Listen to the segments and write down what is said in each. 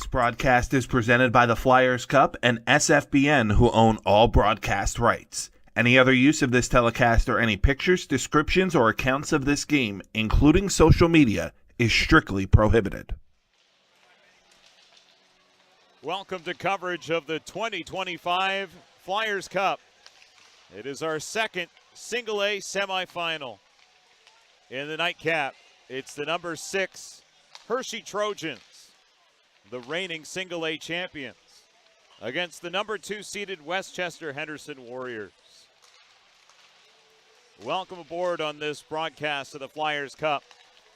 This broadcast is presented by the Flyers Cup and SFBN, who own all broadcast rights. Any other use of this telecast or any pictures, descriptions, or accounts of this game, including social media, is strictly prohibited. Welcome to coverage of the 2025 Flyers Cup. It is our second single-A semifinal. In the nightcap, it's the number 6 Hershey Trojans, the reigning single-A champions, against the number 2 seeded Westchester Henderson Warriors. Welcome aboard on this broadcast of the Flyers Cup,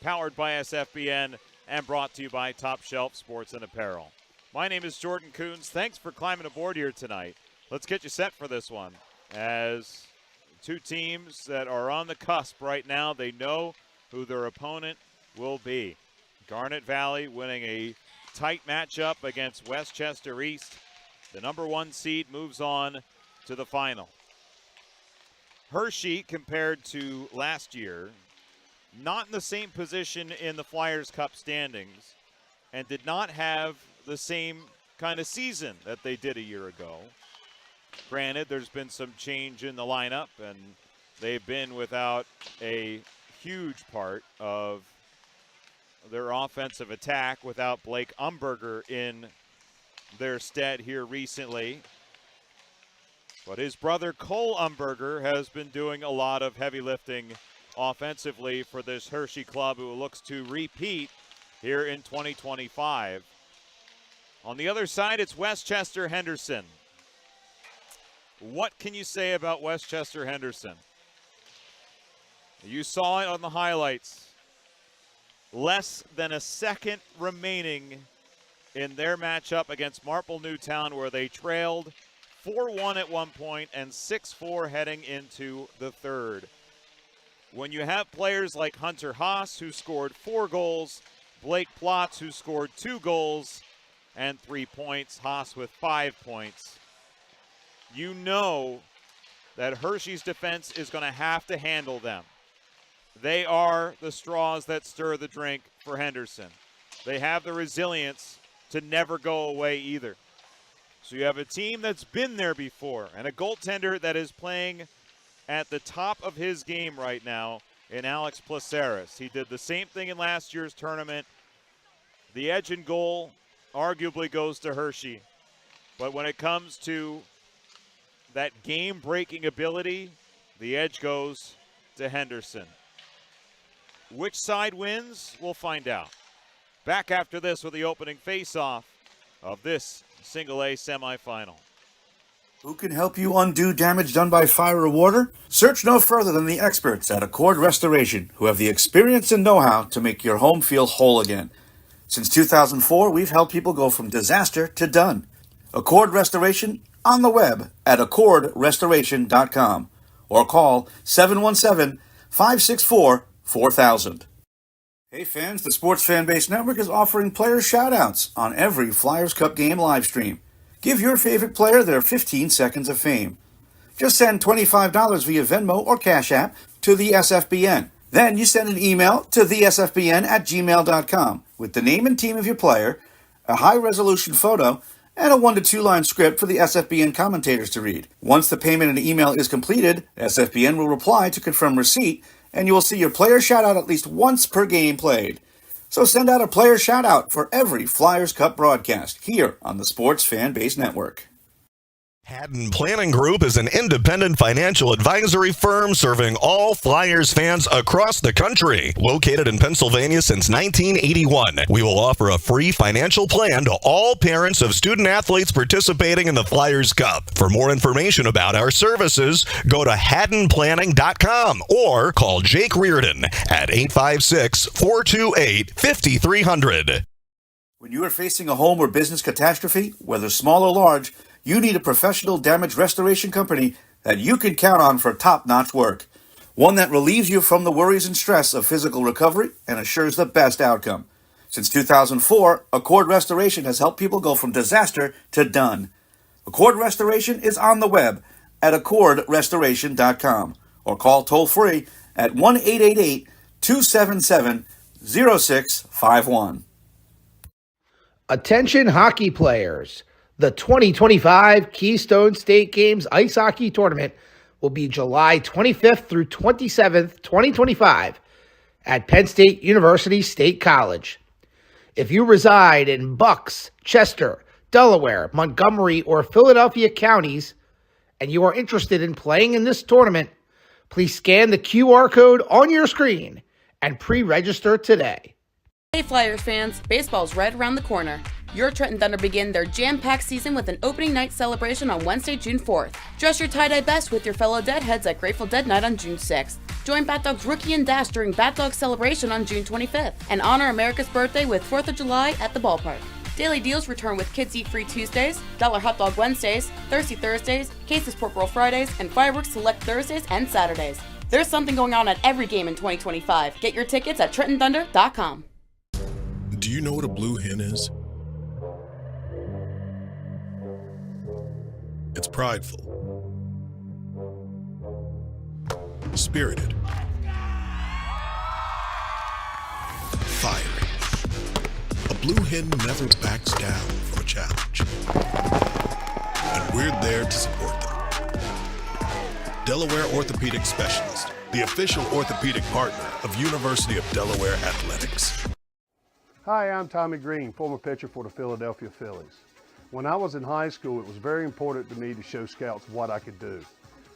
powered by SFBN and brought to you by Top Shelf Sports and Apparel. My name is Jordan Coons. Thanks for climbing aboard here tonight. Let's get you set for this one. As two teams that are on the cusp right now, they know who their opponent will be. Garnet Valley winning a tight matchup against Westchester East. The number 1 seed moves on to the final. Hershey, compared to last year, not in the same position in the Flyers Cup standings and did not have the same kind of season that they did a year ago. Granted, there's been some change in the lineup, and they've been without a huge part of their offensive attack without Blake Umberger in their stead here recently. But his brother Cole Umberger has been doing a lot of heavy lifting offensively for this Hershey club, who looks to repeat here in 2025. On the other side, it's Westchester Henderson. What can you say about Westchester Henderson? You saw it on the highlights. Less than a second remaining in their matchup against Marple Newtown, where they trailed 4-1 at one point and 6-4 heading into the third. When you have players like Hunter Haas, who scored 4 goals, Blake Plotz, who scored 2 goals and 3 points, Haas with 5 points, you know that Hershey's defense is going to have to handle them. They are the straws that stir the drink for Henderson. They have the resilience to never go away either. So you have a team that's been there before and a goaltender that is playing at the top of his game right now in Alex Placeres. He did the same thing in last year's tournament. The edge and goal arguably goes to Hershey. But when it comes to that game-breaking ability, the edge goes to Henderson. Which side wins? We'll find out. Back after this with the opening face-off of this single-A semifinal. Who can help you undo damage done by fire or water? Search no further than the experts at Accord Restoration, who have the experience and know-how to make your home feel whole again. Since 2004, we've helped people go from disaster to done. Accord Restoration on the web at accordrestoration.com or call 717-564-4000. Hey fans, the Sports Fan Base Network is offering player shout-outs on every Flyers Cup game live stream. Give your favorite player their 15 seconds of fame. Just send $25 via Venmo or Cash App to the SFBN. Then you send an email to thesfbn@gmail.com with the name and team of your player, a high-resolution photo, and a 1 to 2 line script for the SFBN commentators to read. Once the payment and email is completed, SFBN will reply to confirm receipt, and you will see your player shout-out at least once per game played. So send out a player shout-out for every Flyers Cup broadcast here on the Sports Fan Base Network. Haddon Planning Group is an independent financial advisory firm serving all Flyers fans across the country. Located in Pennsylvania since 1981, we will offer a free financial plan to all parents of student athletes participating in the Flyers Cup. For more information about our services, go to haddonplanning.com or call Jake Reardon at 856-428-5300. When you are facing a home or business catastrophe, whether small or large, you need a professional damage restoration company that you can count on for top-notch work. One that relieves you from the worries and stress of physical recovery and assures the best outcome. Since 2004, Accord Restoration has helped people go from disaster to done. Accord Restoration is on the web at accordrestoration.com or call toll-free at 1-888-277-0651. Attention hockey players. The 2025 Keystone State Games Ice Hockey Tournament will be July 25th through 27th, 2025 at Penn State University State College. If you reside in Bucks, Chester, Delaware, Montgomery, or Philadelphia counties, and you are interested in playing in this tournament, please scan the QR code on your screen and pre-register today. Hey Flyers fans, baseball's right around the corner. Your Trenton Thunder begin their jam-packed season with an opening night celebration on Wednesday, June 4th. Dress your tie-dye best with your fellow Deadheads at Grateful Dead Night on June 6th. Join Bat Dog's Rookie and Dash during Bat Dog Celebration on June 25th. And honor America's birthday with 4th of July at the ballpark. Daily deals return with Kids Eat Free Tuesdays, Dollar Hot Dog Wednesdays, Thirsty Thursdays, Cases Pork Roll Fridays, and Fireworks Select Thursdays and Saturdays. There's something going on at every game in 2025. Get your tickets at TrentonThunder.com. Do you know what a blue hen is? It's prideful, spirited, fiery. A blue hen never backs down from a challenge, and we're there to support them. Delaware Orthopedic Specialist, the official orthopedic partner of University of Delaware Athletics. Hi, I'm Tommy Green, former pitcher for the Philadelphia Phillies. When I was in high school, it was very important to me to show scouts what I could do.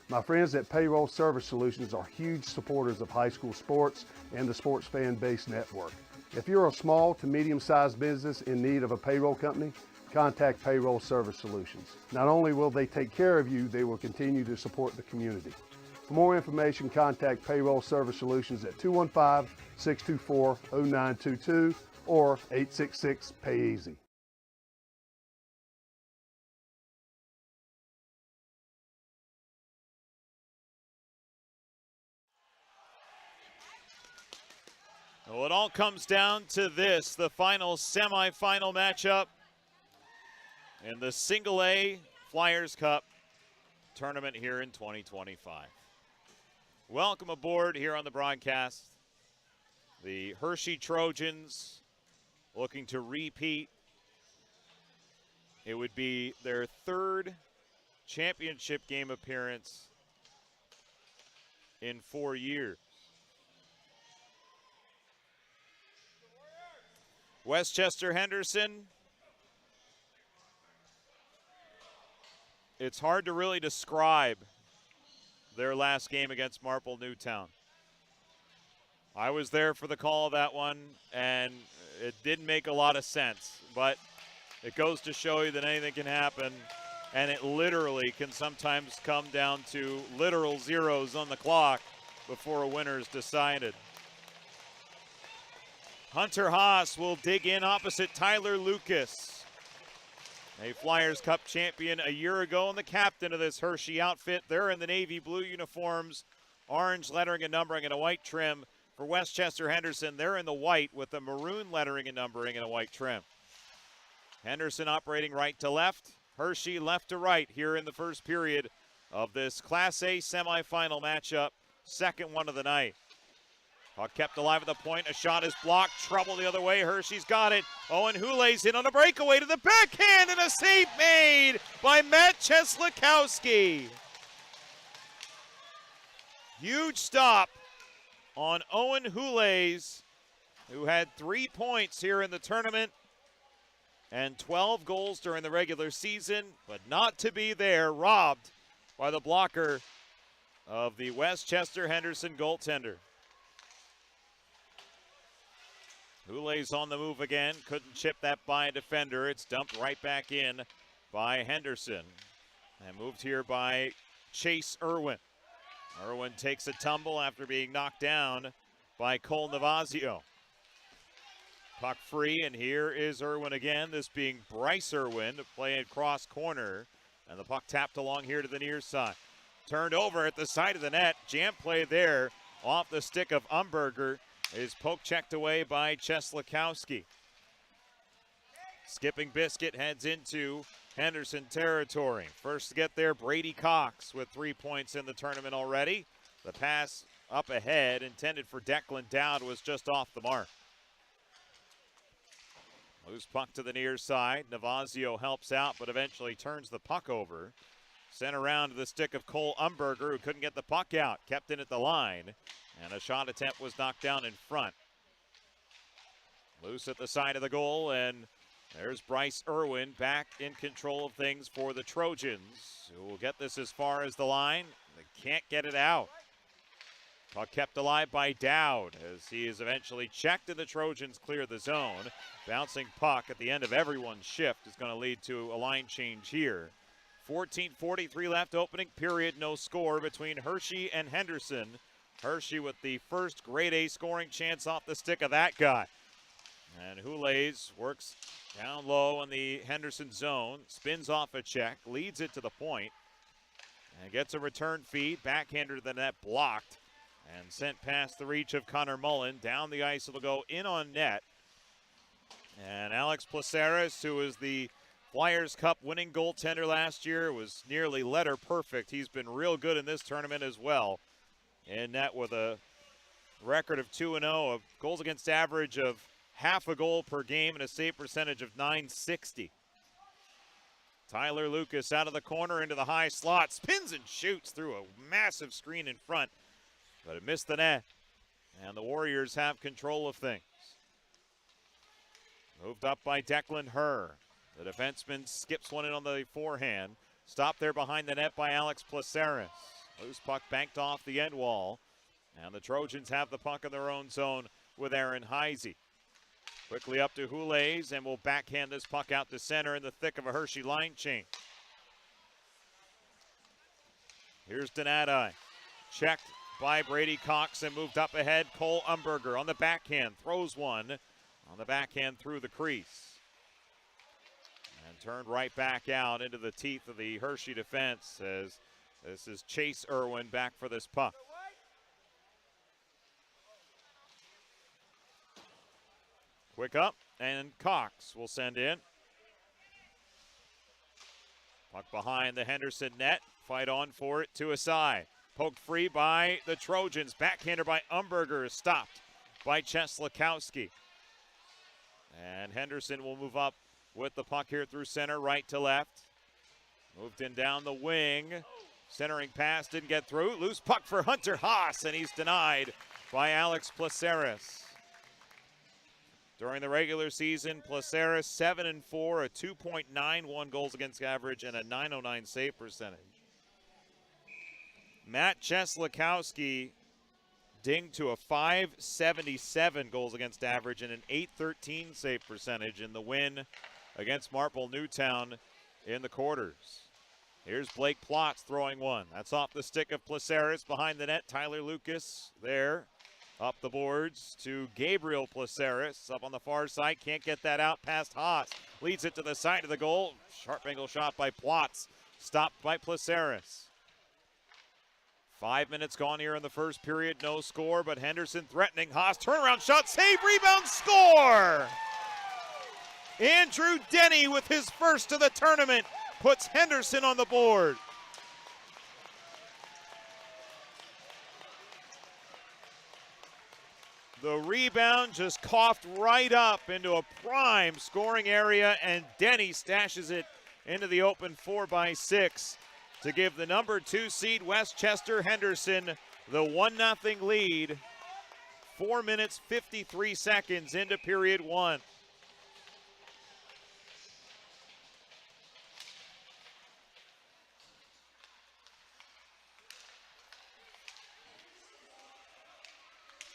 My friends at Payroll Service Solutions are huge supporters of high school sports and the Sports Fan Base Network. If you're a small to medium-sized business in need of a payroll company, contact Payroll Service Solutions. Not only will they take care of you, they will continue to support the community. For more information, contact Payroll Service Solutions at 215-624-0922 or 866-PAY-EASY. Well, it all comes down to this, the final semifinal matchup in the Single A Flyers Cup tournament here in 2025. Welcome aboard here on the broadcast. The Hershey Trojans looking to repeat. It would be their third championship game appearance in 4 years. Westchester Henderson. It's hard to really describe their last game against Marple Newtown. I was there for the call of that one, and it didn't make a lot of sense. But it goes to show you that anything can happen, and it literally can sometimes come down to literal zeros on the clock before a winner is decided. Hunter Haas will dig in opposite Tyler Lucas, a Flyers Cup champion a year ago and the captain of this Hershey outfit. They're in the navy blue uniforms, orange lettering and numbering and a white trim. For Westchester Henderson, they're in the white with the maroon lettering and numbering and a white trim. Henderson operating right to left, Hershey left to right here in the first period of this Class A semifinal matchup, second one of the night. Puck kept alive at the point, a shot is blocked, trouble the other way, Hershey's got it. Owen Hule's in on a breakaway to the backhand and a save made by Matt Cheslakowski. Huge stop on Owen Hule's, who had 3 points here in the tournament and 12 goals during the regular season, but not to be there, robbed by the blocker of the Westchester Henderson goaltender. Hule's on the move again, couldn't chip that by a defender. It's dumped right back in by Henderson and moved here by Chase Irwin. Irwin takes a tumble after being knocked down by Cole Navazio. Puck free, and here is Irwin again, this being Bryce Irwin to play it cross corner. And the puck tapped along here to the near side. Turned over at the side of the net. Jam play there off the stick of Umberger. Is poke checked away by Cheslakowski. Skipping Biscuit heads into Henderson territory. First to get there, Brady Cox with 3 points in the tournament already. The pass up ahead, intended for Declan Dowd, was just off the mark. Loose puck to the near side. Navazio helps out, but eventually turns the puck over. Sent around to the stick of Cole Umberger, who couldn't get the puck out. Kept in at the line, and a shot attempt was knocked down in front. Loose at the side of the goal, and there's Bryce Irwin back in control of things for the Trojans, who will get this as far as the line. They can't get it out. Puck kept alive by Dowd as he is eventually checked and the Trojans clear the zone. Bouncing puck at the end of everyone's shift is going to lead to a line change here. 14:43 left, opening period, no score between Hershey and Henderson. Hershey with the first grade A scoring chance off the stick of that guy. And Hules works down low in the Henderson zone, spins off a check, leads it to the point, and gets a return feed. Backhander to the net, blocked, and sent past the reach of Connor Mullen. Down the ice, it'll go in on net. And Alex Placeres, who is the Flyers Cup winning goaltender last year, was nearly letter perfect. He's been real good in this tournament as well. In net with a record of 2-0, a goals against average of half a goal per game and a save percentage of .960. Tyler Lucas out of the corner into the high slot, spins and shoots through a massive screen in front, but it missed the net, and the Warriors have control of things. Moved up by Declan Herr. The defenseman skips one in on the forehand. Stopped there behind the net by Alex Placeres. Loose puck banked off the end wall, and the Trojans have the puck in their own zone with Aaron Heisey. Quickly up to Hules, and will backhand this puck out to center in the thick of a Hershey line change. Here's Donati. Checked by Brady Cox and moved up ahead. Cole Umberger on the backhand. Throws one on the backhand through the crease. And turned right back out into the teeth of the Hershey defense as this is Chase Irwin back for this puck. Quick up, and Cox will send in. Puck behind the Henderson net. Fight on for it to a side. Poked free by the Trojans. Backhander by Umberger is stopped by Cheslakowski. And Henderson will move up with the puck here through center, right to left. Moved in down the wing. Centering pass didn't get through. Loose puck for Hunter Haas, and he's denied by Alex Placeres. During the regular season, Placeres 7-4, a 2.91 goals against average, and a .909 save percentage. Matt Cheslakowski dinged to a .577 goals against average and an .813 save percentage in the win against Marple Newtown in the quarters. Here's Blake Plotz throwing one. That's off the stick of Placeres behind the net. Tyler Lucas there. Up the boards to Gabriel Placeres. Up on the far side. Can't get that out past Haas. Leads it to the side of the goal. Sharp angle shot by Plotz. Stopped by Placeres. 5 minutes gone here in the first period. No score, but Henderson threatening. Haas turnaround shot. Save, rebound, score! Andrew Denny with his first of the tournament puts Henderson on the board. The rebound just coughed right up into a prime scoring area, and Denny stashes it into the open 4x6 to give the number 2 seed Westchester Henderson the 1-0 lead. 4 minutes, 53 seconds into period one.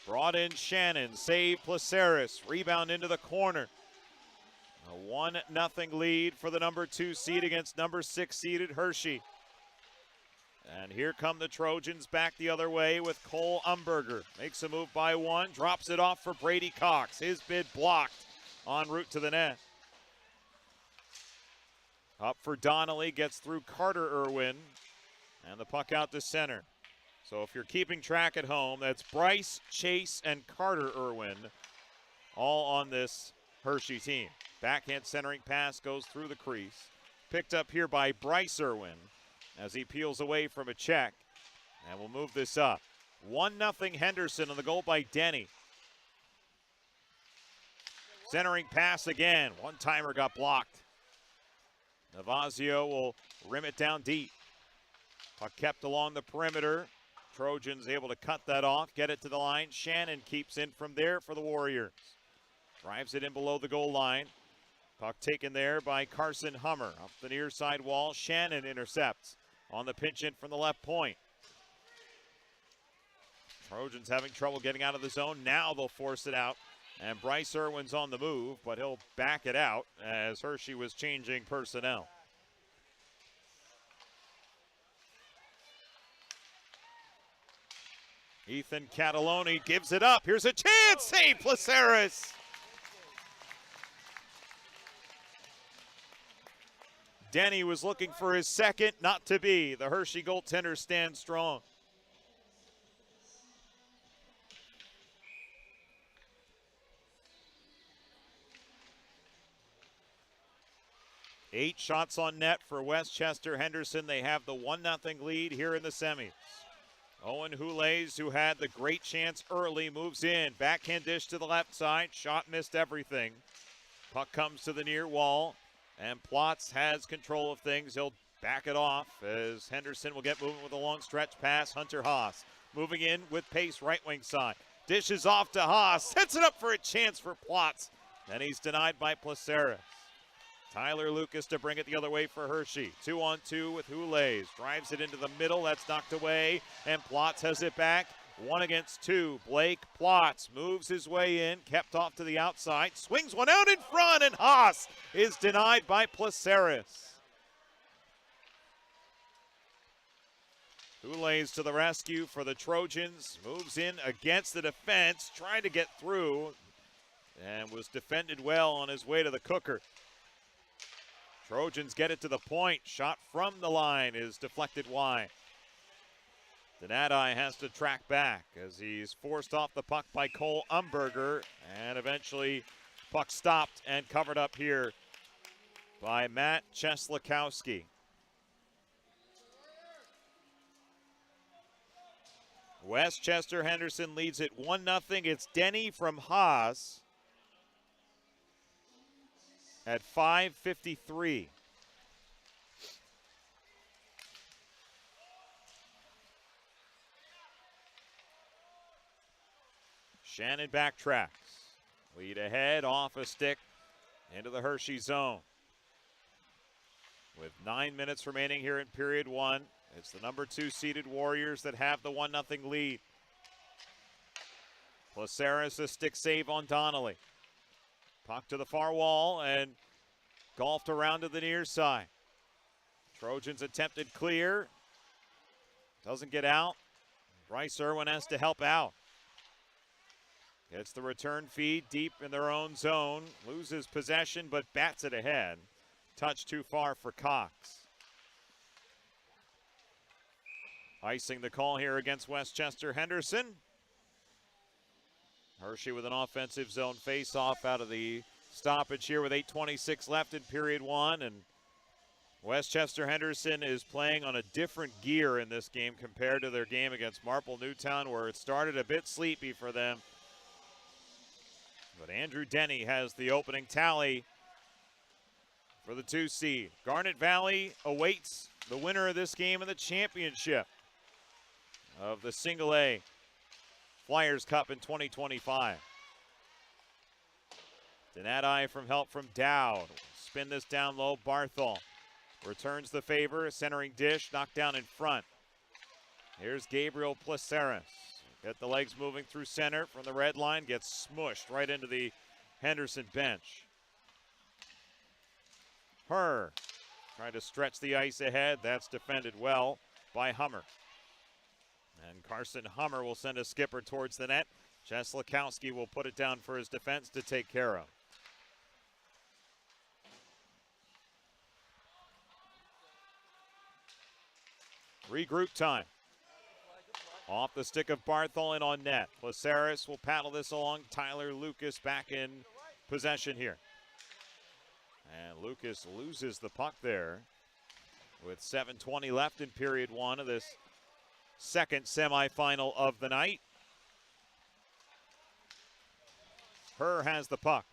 Brought in Shannon, save Placeres, rebound into the corner. A 1-0 lead for the number 2 seed against number 6 seeded Hershey. And here come the Trojans back the other way with Cole Umberger. Makes a move by one, drops it off for Brady Cox. His bid blocked en route to the net. Up for Donnelly, gets through Carter Irwin, and the puck out to center. So if you're keeping track at home, that's Bryce, Chase, and Carter Irwin all on this Hershey team. Backhand centering pass goes through the crease. Picked up here by Bryce Irwin as he peels away from a check. And we'll move this up. 1-0 Henderson on the goal by Denny. Centering pass again. One-timer got blocked. Navazio will rim it down deep. Puck kept along the perimeter. Trojans able to cut that off, get it to the line. Shannon keeps in from there for the Warriors. Drives it in below the goal line. Puck taken there by Carson Hummer. Up the near side wall, Shannon intercepts on the pinch in from the left point. Trojans having trouble getting out of the zone. Now they'll force it out. And Bryce Irwin's on the move, but he'll back it out as Hershey was changing personnel. Ethan Cataloni gives it up. Here's a chance. Save Placeres. Denny was looking for his second, not to be. The Hershey goaltender stands strong. Eight shots on net for Westchester Henderson. They have the 1-0 lead here in the semis. Owen Houlays, who had the great chance early, moves in. Backhand dish to the left side. Shot missed everything. Puck comes to the near wall. And Plotz has control of things. He'll back it off as Henderson will get moving with a long stretch pass. Hunter Haas moving in with pace right wing side. Dishes off to Haas. Sets it up for a chance for Plotz. Then he's denied by Placeres. Tyler Lucas to bring it the other way for Hershey. 2-on-2 with Houlays. Drives it into the middle. That's knocked away. And Plotz has it back. 1 against 2. Blake Plotz moves his way in. Kept off to the outside. Swings one out in front. And Haas is denied by Placeres. Houlays to the rescue for the Trojans. Moves in against the defense. Trying to get through. And was defended well on his way to the cooker. Trojans get it to the point. Shot from the line is deflected wide. Donati has to track back as he's forced off the puck by Cole Umberger. And eventually puck stopped and covered up here by Matt Cheslakowski. Westchester Henderson leads it 1-0. It's Denny from Haas at 5:53. Shannon backtracks. Lead ahead, off a stick, into the Hershey zone. With 9 minutes remaining here in period 1, it's the number 2 seeded Warriors that have the 1-0 lead. Placeres a stick save on Donnelly. Puck to the far wall and golfed around to the near side. Trojans attempted clear. Doesn't get out. Bryce Irwin has to help out. Gets the return feed deep in their own zone. Loses possession but bats it ahead. Touch too far for Cox. Icing the call here against Westchester Henderson. Hershey with an offensive zone face-off out of the stoppage here with 8:26 left in period 1. And Westchester Henderson is playing on a different gear in this game compared to their game against Marple Newtown, where it started a bit sleepy for them. But Andrew Denny has the opening tally for the 2 seed. Garnet Valley awaits the winner of this game in the championship of the Single A Flyers Cup in 2025. Donati from help from Dowd. Spin this down low. Barthol returns the favor. Centering dish. Knocked down in front. Here's Gabriel Placeres. Get the legs moving through center from the red line. Gets smushed right into the Henderson bench. Herr trying to stretch the ice ahead. That's defended well by Hummer. And Carson Hummer will send a skipper towards the net. Cheslakowski will put it down for his defense to take care of. Regroup time. Off the stick of Barthol and on net. Placeres will paddle this along. Tyler Lucas back in possession here. And Lucas loses the puck there with 7:20 left in period 1 of this second semifinal of the night. Herr has the puck.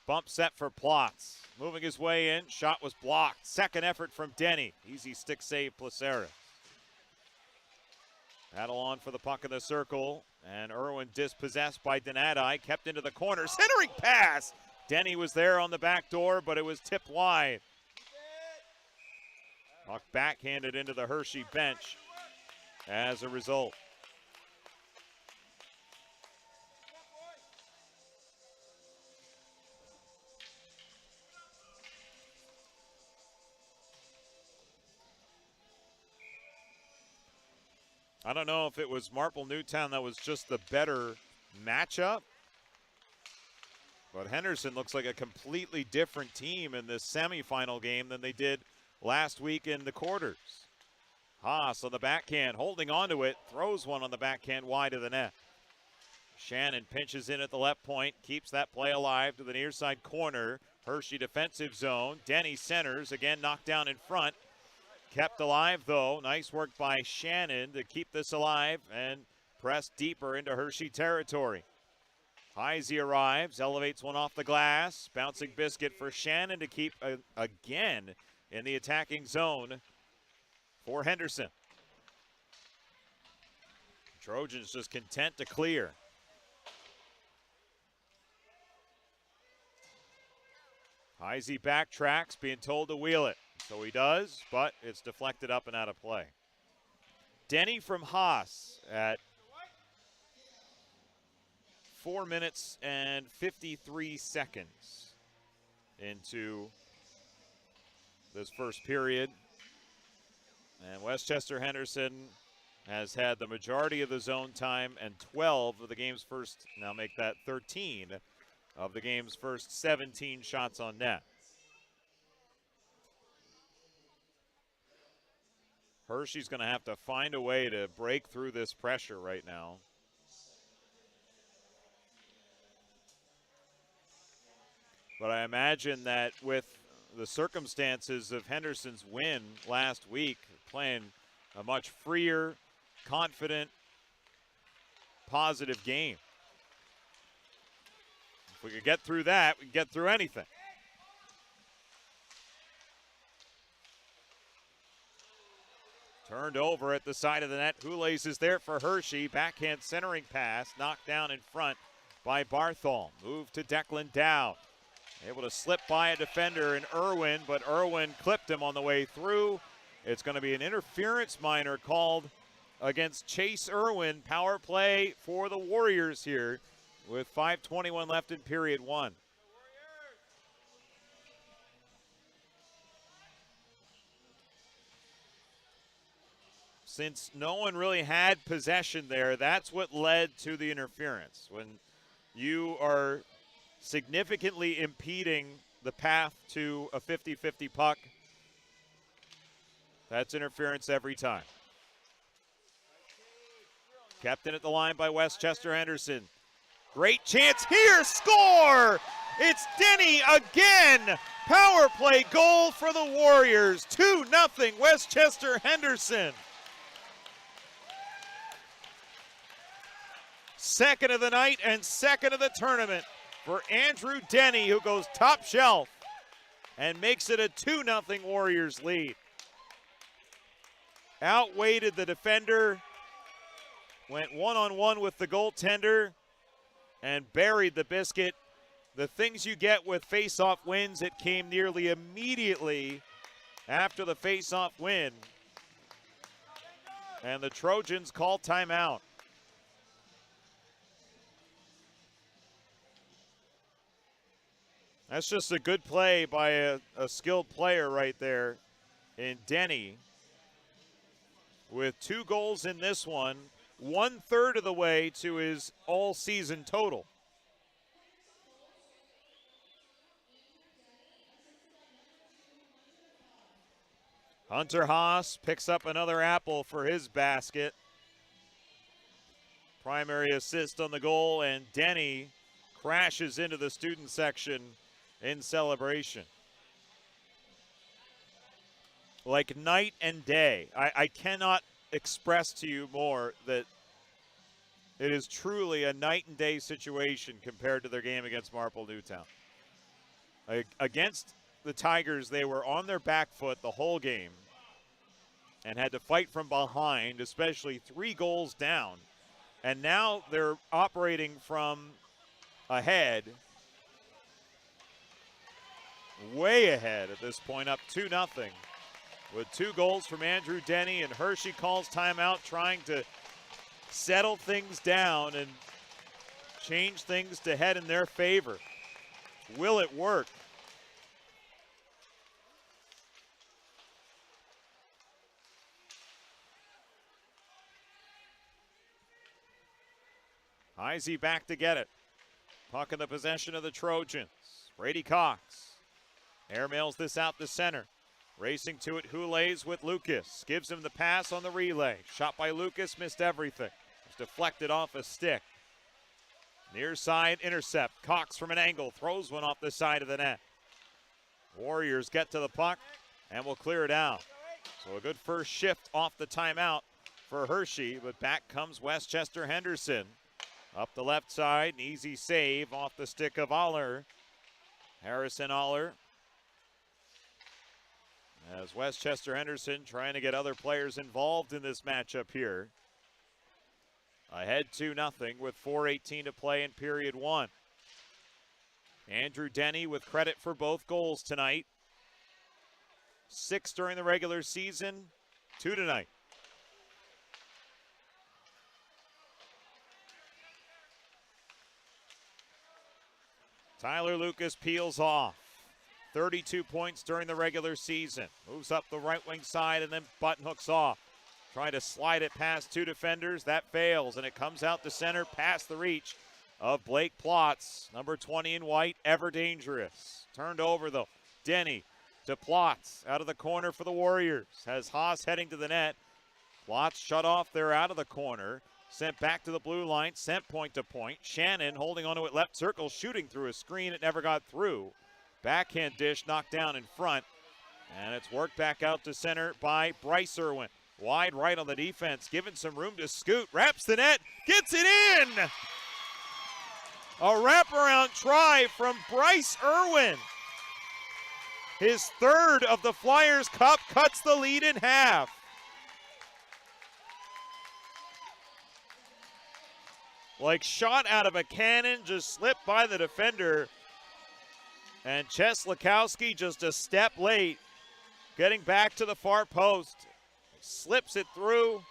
Bump set for Plotz. Moving his way in. Shot was blocked. Second effort from Denny. Easy stick save, Placera. Battle on for the puck in the circle. And Irwin dispossessed by Donati. Kept into the corner. Centering pass. Denny was there on the back door, but it was tipped wide. Puck backhanded into the Hershey bench as a result. I don't know if it was Marple Newtown that was just the better matchup, but Henderson looks like a completely different team in this semifinal game than they did last week in the quarters. Haas on the backhand, holding onto it, throws one on the backhand wide of the net. Shannon pinches in at the left point, keeps that play alive to the near side corner. Hershey defensive zone. Denny centers, again knocked down in front. Kept alive, though. Nice work by Shannon to keep this alive and press deeper into Hershey territory. Heisey arrives, elevates one off the glass. Bouncing biscuit for Shannon to keep again in the attacking zone for Henderson. Trojans just content to clear. Heisey backtracks, being told to wheel it. So he does, but it's deflected up and out of play. Denny from Haas at 4 minutes and 53 seconds into this first period. And Westchester Henderson has had the majority of the zone time and 12 of the game's first, now make that 13 of the game's first 17 shots on net. Hershey's going to have to find a way to break through this pressure right now. But I imagine that with the circumstances of Henderson's win last week, playing a much freer, confident, positive game. If we could get through that, we can get through anything. Turned over at the side of the net. Hules is there for Hershey. Backhand centering pass. Knocked down in front by Barthol. Move to Declan Dow. Able to slip by a defender in Irwin, but Irwin clipped him on the way through. It's going to be an interference minor called against Chase Irwin. Power play for the Warriors here with 5:21 left in period one. Since no one really had possession there, that's what led to the interference. When you are significantly impeding the path to a 50-50 puck, that's interference every time. Kept in at the line by Westchester Henderson. Great chance here, score! It's Denny again! Power play goal for the Warriors, 2-0 Westchester Henderson. Second of the night and second of the tournament for Andrew Denny, who goes top shelf and makes it a 2-0 Warriors lead. Outweighted the defender, went one-on-one with the goaltender, and buried the biscuit. The things you get with face-off wins, it came nearly immediately after the face-off win. And the Trojans call timeout. That's just a good play by a skilled player right there in Denny. With 2 goals in this one, 1/3 of the way to his all-season total. Hunter Haas picks up another apple for his basket. Primary assist on the goal, and Denny crashes into the student section in celebration. Like night and day. I cannot express to you more that it is truly a night and day situation compared to their game against Marple Newtown. Against the Tigers, they were on their back foot the whole game and had to fight from behind, especially 3 goals down. And now they're operating from ahead, way ahead at this point, up 2-0, with 2 goals from Andrew Denny, and Hershey calls timeout, trying to settle things down and change things to head in their favor. Will it work? Heisey back to get it. Puck in the possession of the Trojans. Brady Cox airmails this out to center. Racing to it, Houles with Lucas. Gives him the pass on the relay. Shot by Lucas, missed everything. It's deflected off a stick. Near side intercept. Cox from an angle throws one off the side of the net. Warriors get to the puck and will clear it out. So a good first shift off the timeout for Hershey, but back comes Westchester Henderson. Up the left side, an easy save off the stick of Aller. Harrison Aller. As Westchester Henderson trying to get other players involved in this matchup here. Ahead 2-0 with 4:18 to play in period 1. Andrew Denny with credit for both goals tonight. 6 during the regular season, 2 tonight. Tyler Lucas peels off. 32 points during the regular season. Moves up the right wing side and then button hooks off. Trying to slide it past 2 defenders. That fails, and it comes out to center past the reach of Blake Plotz. Number 20 in white, ever dangerous. Turned over, though. Denny to Plotz. Out of the corner for the Warriors. Has Haas heading to the net. Plotz shut off there out of the corner. Sent back to the blue line, sent point to point. Shannon holding onto it left circle, shooting through a screen. It never got through. Backhand dish knocked down in front. And it's worked back out to center by Bryce Irwin. Wide right on the defense, given some room to scoot. Wraps the net, gets it in! A wraparound try from Bryce Irwin. His 3rd of the Flyers Cup, cuts the lead in half. Like shot out of a cannon, just slipped by the defender. And Cheslakowski just a step late, getting back to the far post. Slips it through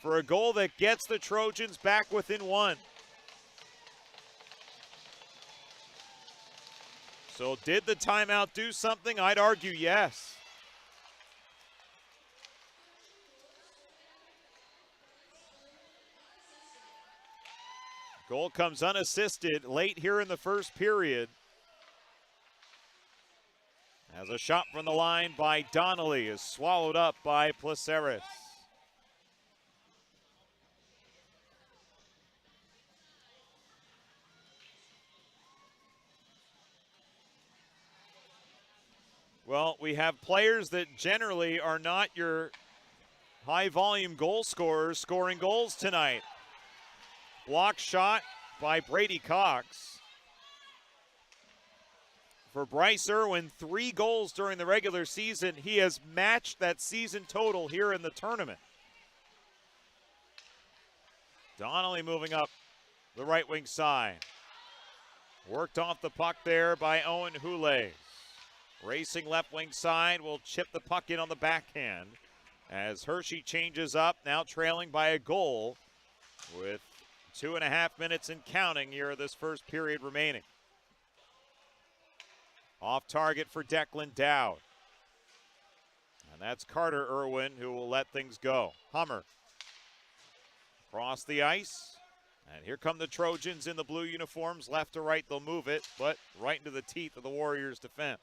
for a goal that gets the Trojans back within 1. So did the timeout do something? I'd argue yes. Goal comes unassisted late here in the first period. As a shot from the line by Donnelly is swallowed up by Placeres. Well, we have players that generally are not your high-volume goal scorers scoring goals tonight. Block shot by Brady Cox. For Bryce Irwin, 3 goals during the regular season. He has matched that season total here in the tournament. Donnelly moving up the right wing side. Worked off the puck there by Owen Houles. Racing left wing side will chip the puck in on the backhand as Hershey changes up, now trailing by a goal with 2.5 minutes and counting here this first period remaining. Off target for Declan Dowd. And that's Carter Irwin who will let things go. Hummer across the ice. And here come the Trojans in the blue uniforms. Left to right, they'll move it, but right into the teeth of the Warriors' defense.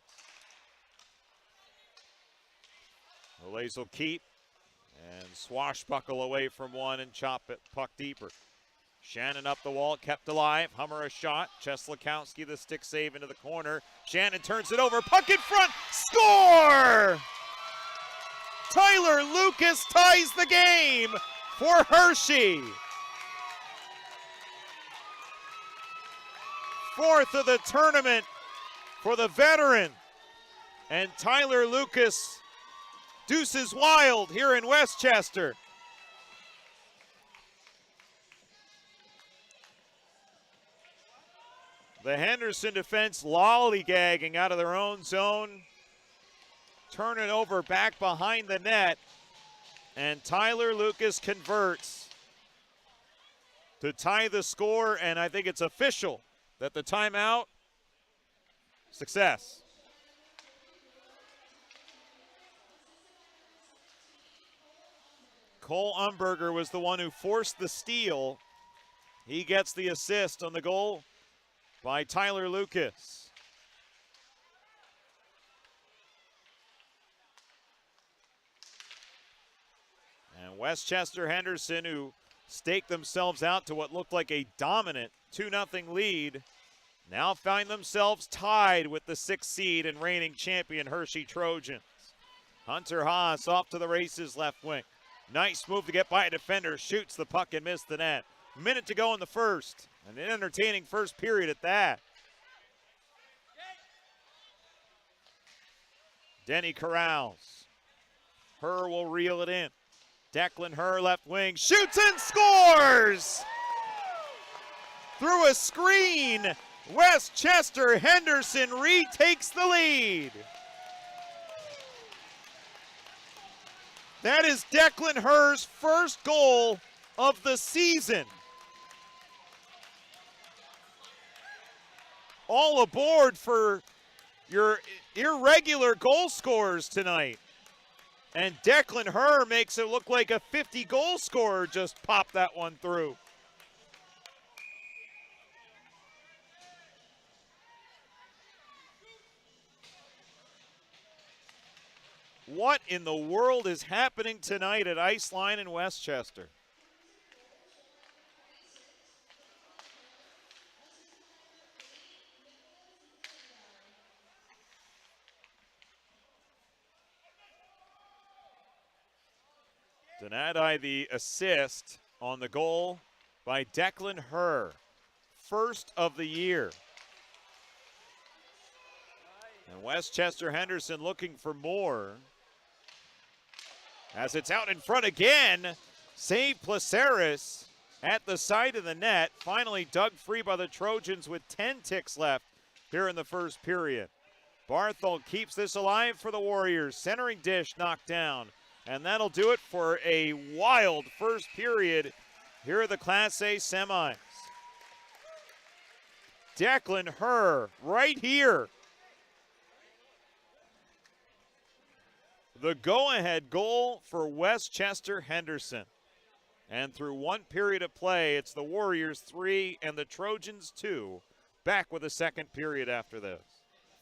Houles will keep and swashbuckle away from one and chop it puck deeper. Shannon up the wall, kept alive. Hummer a shot. Cheslakowski the stick save into the corner. Shannon turns it over. Puck in front. Score! Tyler Lucas ties the game for Hershey. 4th of the tournament for the veteran. And Tyler Lucas deuces wild here in Westchester. The Henderson defense lollygagging out of their own zone. Turn it over back behind the net. And Tyler Lucas converts to tie the score, and I think it's official that the timeout, success. Cole Umberger was the one who forced the steal. He gets the assist on the goal by Tyler Lucas. And Westchester Henderson, who staked themselves out to what looked like a dominant 2-0 lead, now find themselves tied with the 6th seed and reigning champion Hershey Trojans. Hunter Haas off to the races left wing. Nice move to get by a defender, shoots the puck and missed the net. Minute to go in the first, and an entertaining first period at that. Denny Corrals. Herr will reel it in. Declan Herr left wing, shoots and scores! Through a screen, Westchester Henderson retakes the lead. That is Declan Herr's first goal of the season. All aboard for your irregular goal scorers tonight. And Declan Herr makes it look like a 50-goal scorer just popped that one through. What in the world is happening tonight at Iceline in Westchester? Donati the assist on the goal by Declan Herr. First of the year. And Westchester Henderson looking for more. As it's out in front again, St. Placeris at the side of the net, finally dug free by the Trojans with 10 ticks left here in the first period. Barthol keeps this alive for the Warriors. Centering dish knocked down, and that'll do it for a wild first period here at the Class A semis. Declan Herr right here. The go-ahead goal for Westchester Henderson. And through one period of play, it's the Warriors 3 and the Trojans 2. Back with a second period after this.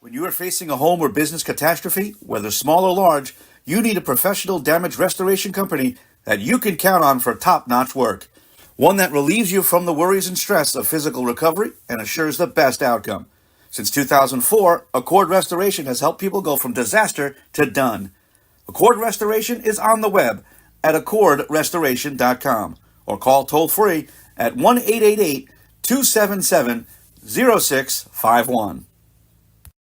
When you are facing a home or business catastrophe, whether small or large, you need a professional damage restoration company that you can count on for top-notch work. One that relieves you from the worries and stress of physical recovery and assures the best outcome. Since 2004, Accord Restoration has helped people go from disaster to done. Accord Restoration is on the web at accordrestoration.com or call toll-free at 1-888-277-0651.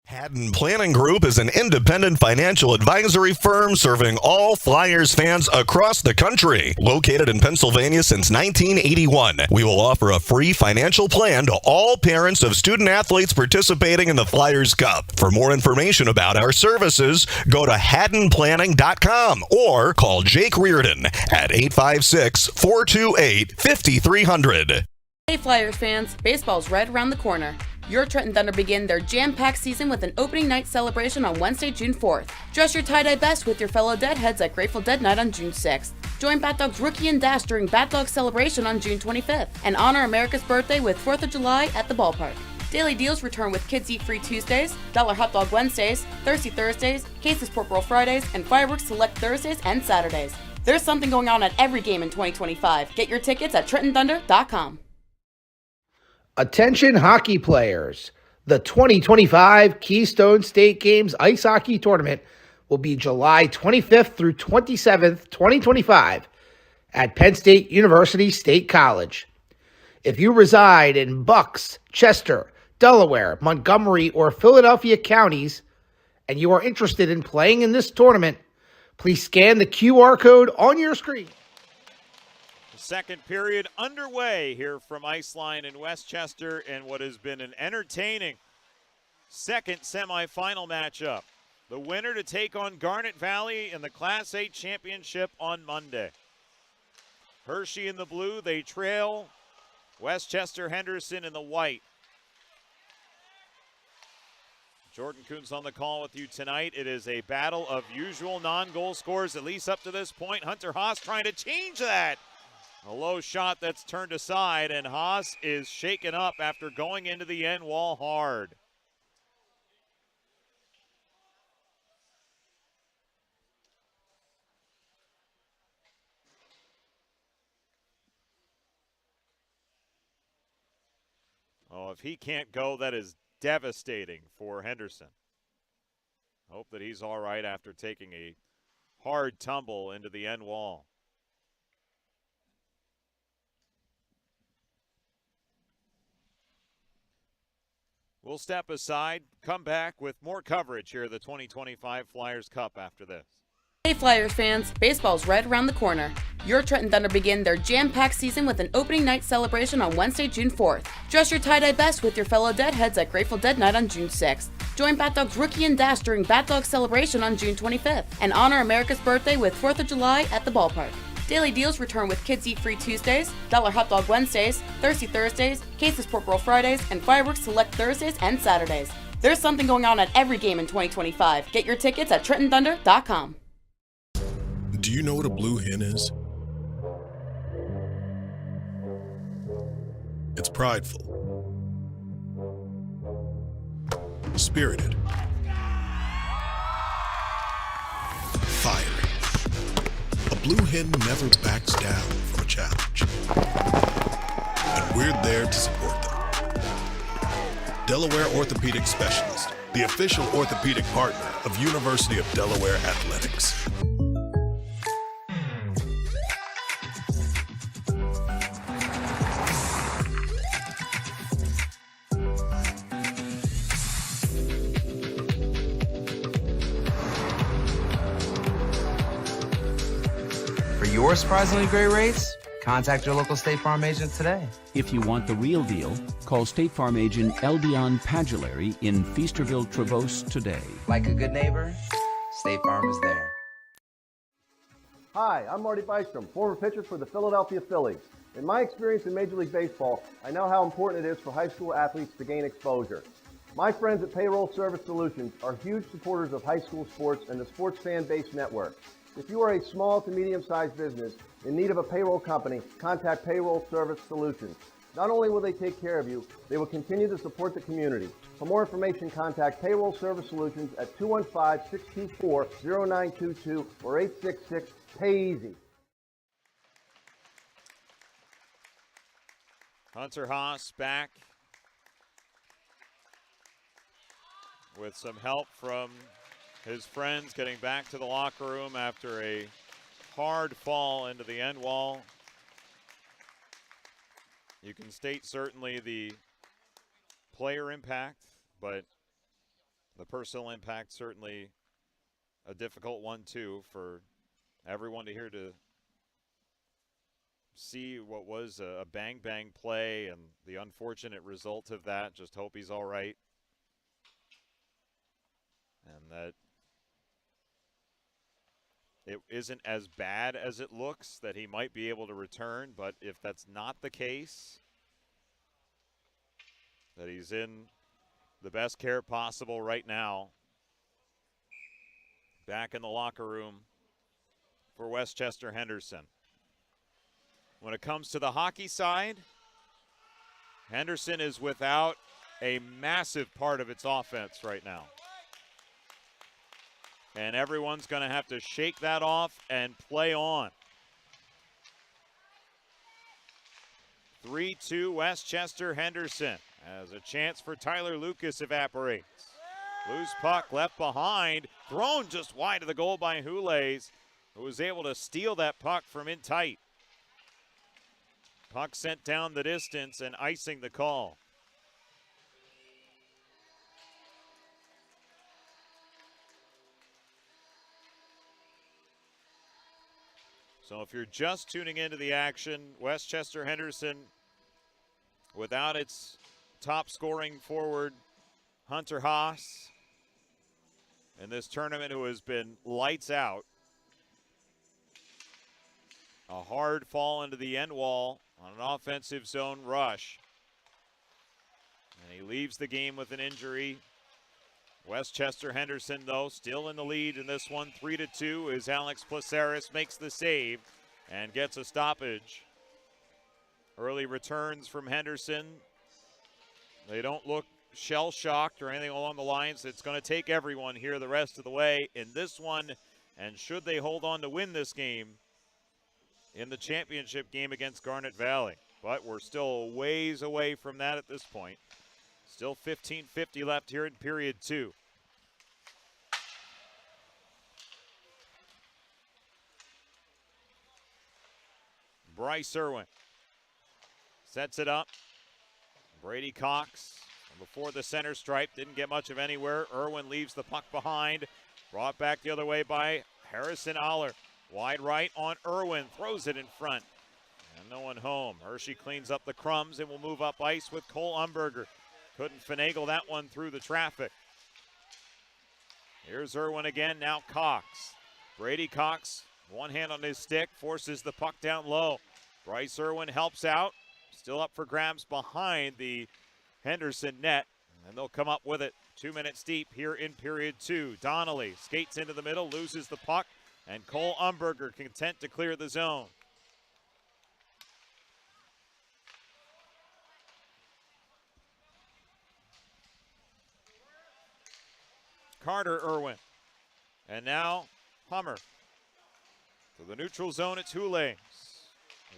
Haddon Planning Group is an independent financial advisory firm serving all Flyers fans across the country. Located in Pennsylvania since 1981, we will offer a free financial plan to all parents of student athletes participating in the Flyers Cup. For more information about our services, go to haddonplanning.com or call Jake Reardon at 856-428-5300. Hey Flyers fans, baseball's right around the corner. Your Trenton Thunder begin their jam-packed season with an opening night celebration on Wednesday, June 4th. Dress your tie-dye best with your fellow Deadheads at Grateful Dead Night on June 6th. Join Bat Dog's Rookie and Dash during Bat Dog Celebration on June 25th. And honor America's birthday with 4th of July at the ballpark. Daily deals return with Kids Eat Free Tuesdays, Dollar Hot Dog Wednesdays, Thirsty Thursdays, Cases Pork Roll Fridays, and Fireworks Select Thursdays and Saturdays. There's something going on at every game in 2025. Get your tickets at TrentonThunder.com. Attention hockey players. The 2025 Keystone State Games Ice Hockey Tournament will be July 25th through 27th, 2025 at Penn State University State College. If you reside in Bucks, Chester, Delaware, Montgomery, or Philadelphia counties, and you are interested in playing in this tournament, please scan the QR code on your screen. The second period underway here from Iceline in Westchester in what has been an entertaining second semifinal matchup. The winner to take on Garnet Valley in the Class 8 championship on Monday. Hershey in the blue, they trail. Westchester Henderson in the white. Jordan Coons on the call with you tonight. It is a battle of usual non-goal scores, at least up to this point. Hunter Haas trying to change that. A low shot that's turned aside, and Haas is shaken up after going into the end wall hard. Oh, if he can't go, that is devastating for Henderson. Hope that he's all right after taking a hard tumble into the end wall. We'll step aside, come back with more coverage here at the 2025 Flyers Cup after this. Hey Flyers fans, baseball's right around the corner. Your Trenton Thunder begin their jam-packed season with an opening night celebration on Wednesday, June 4th. Dress your tie-dye best with your fellow Deadheads at Grateful Dead Night on June 6th. Join Bat Dog's Rookie and Dash during Bat Dog Celebration on June 25th. And honor America's birthday with 4th of July at the ballpark. Daily deals return with Kids Eat Free Tuesdays, Dollar Hot Dog Wednesdays, Thirsty Thursdays, Cases Pork Roll Fridays, and Fireworks Select Thursdays and Saturdays. There's something going on at every game in 2025. Get your tickets at TrentonThunder.com. Do you know what a blue hen is? It's prideful, spirited, fiery. A blue hen never backs down from a challenge. And we're there to support them. Delaware Orthopedic Specialist, the official orthopedic partner of University of Delaware Athletics. For your surprisingly great rates, contact your local State Farm agent today. If you want the real deal, call State Farm agent Eldion Padulary in Feasterville, Trevose today. Like a good neighbor, State Farm is there. Hi, I'm Marty Bystrom, former pitcher for the Philadelphia Phillies. In my experience in Major League Baseball, I know how important it is for high school athletes to gain exposure. My friends at Payroll Service Solutions are huge supporters of high school sports and the Sports Fan Base Network. If you are a small to medium-sized business in need of a payroll company, contact Payroll Service Solutions. Not only will they take care of you, they will continue to support the community. For more information, contact Payroll Service Solutions at 215-624-0922 or 866-PAY-EASY. Hunter Haas back with some help from his friends, getting back to the locker room after a hard fall into the end wall. You can state certainly the player impact, but the personal impact certainly a difficult one too for everyone to hear, to see what was a bang play and the unfortunate result of that. Just hope he's all right, and that it isn't as bad as it looks, that he might be able to return. But if that's not the case, that he's in the best care possible right now, back in the locker room for Westchester Henderson. When it comes to the hockey side, Henderson is without a massive part of its offense right now. And everyone's going to have to shake that off and play on. 3-2 Westchester Henderson, as a chance for Tyler Lucas evaporates. Loose puck left behind, thrown just wide of the goal by Hules, who was able to steal that puck from in tight. Puck sent down the distance and icing the call. So if you're just tuning into the action, Westchester Henderson, without its top scoring forward, Hunter Haas, in this tournament, who has been lights out. A hard fall into the end wall on an offensive zone rush. And he leaves the game with an injury. Westchester Henderson, though, still in the lead in this one, 3-2, as Alex Placeris makes the save and gets a stoppage. Early returns from Henderson. They don't look shell-shocked or anything along the lines. It's going to take everyone here the rest of the way in this one. And should they hold on to win this game in the championship game against Garnet Valley. But we're still ways away from that at this point. Still 15:50 left here in period 2. Bryce Irwin sets it up. Brady Cox before the center stripe, didn't get much of anywhere. Irwin leaves the puck behind. Brought back the other way by Harrison Aller. Wide right on Irwin, throws it in front. And no one home. Hershey cleans up the crumbs and will move up ice with Cole Umberger. Couldn't finagle that one through the traffic. Here's Irwin again, now Cox. Brady Cox, one hand on his stick, forces the puck down low. Bryce Irwin helps out. Still up for grabs behind the Henderson net. And they'll come up with it. 2 minutes deep here in period 2. Donnelly skates into the middle, loses the puck. And Cole Umberger content to clear the zone. Carter Irwin. And now Hummer. To the neutral zone, it's Hulays.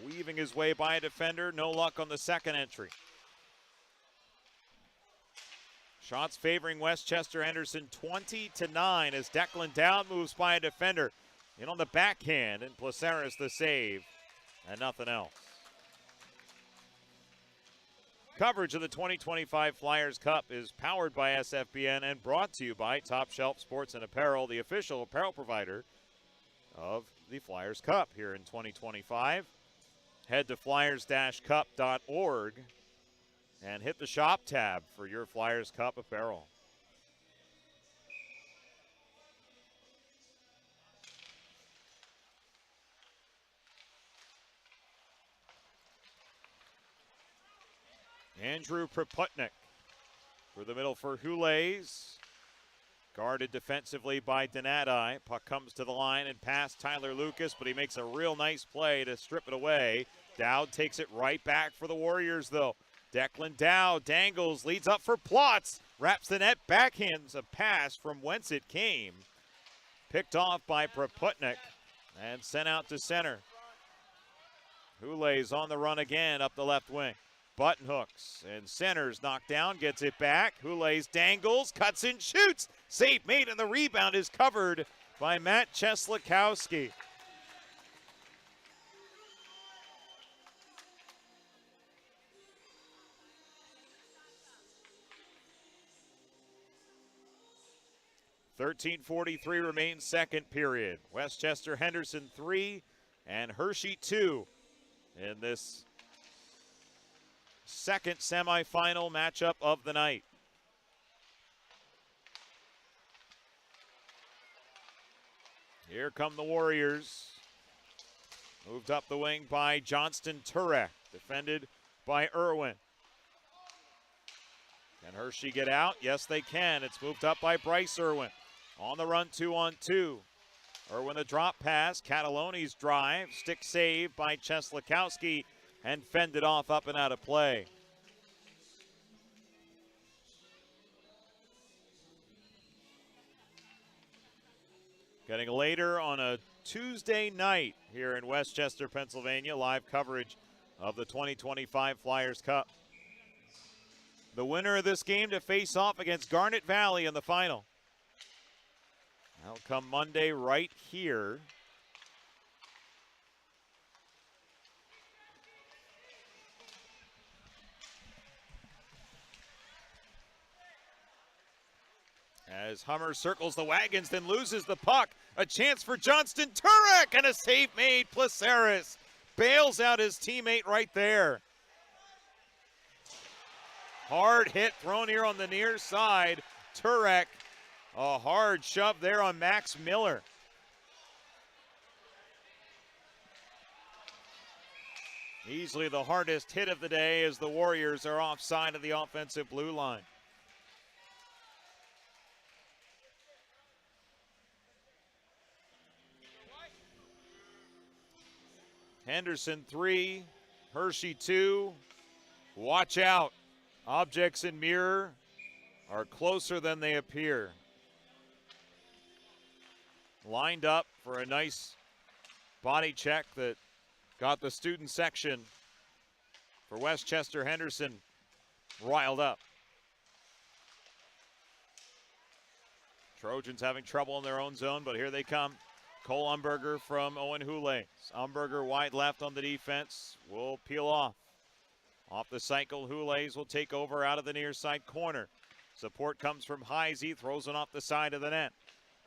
Weaving his way by a defender. No luck on the second entry. Shots favoring Westchester Henderson 20-9 as Declan Dowd moves by a defender. In on the backhand, and Placeris the save, and nothing else. Coverage of the 2025 Flyers Cup is powered by SFBN and brought to you by Top Shelf Sports and Apparel, the official apparel provider of the Flyers Cup here in 2025. Head to flyers-cup.org and hit the shop tab for your Flyers Cup apparel. Andrew Proputnik through the middle for Hulays. Guarded defensively by Donati. Puck comes to the line and past Tyler Lucas, but he makes a real nice play to strip it away. Dowd takes it right back for the Warriors, though. Declan Dowd dangles, leads up for Plotz. Wraps the net, backhands a pass from whence it came. Picked off by Proputnik and sent out to center. Hulays on the run again up the left wing. Button hooks and centers, knocked down, gets it back. Hulays dangles, cuts and shoots. Save made, and the rebound is covered by Matt Cheslakowski. .43 remains second period. Westchester Henderson 3 and Hershey 2 in this second semifinal matchup of the night. Here come the Warriors. Moved up the wing by Johnston Turek. Defended by Irwin. Can Hershey get out? Yes, they can. It's moved up by Bryce Irwin. On the run, 2-on-2. Irwin the drop pass. Cataloni's drive. Stick save by Cheslakowski. And fended off up and out of play. Getting later on a Tuesday night here in Westchester, Pennsylvania. Live coverage of the 2025 Flyers Cup. The winner of this game to face off against Garnet Valley in the final. That'll come Monday right here. As Hummer circles the wagons, then loses the puck. A chance for Johnston. Turek and a save made. Placeres bails out his teammate right there. Hard hit thrown here on the near side. Turek, a hard shove there on Max Miller. Easily the hardest hit of the day as the Warriors are offside of the offensive blue line. Henderson 3, Hershey 2. Watch out. Objects in mirror are closer than they appear. Lined up for a nice body check that got the student section for Westchester Henderson riled up. Trojans having trouble in their own zone, but here they come. Cole Umberger from Owen Houlet. Umberger wide left on the defense. Will peel off. Off the cycle, Houlet will take over out of the near side corner. Support comes from Heisey, throws it off the side of the net.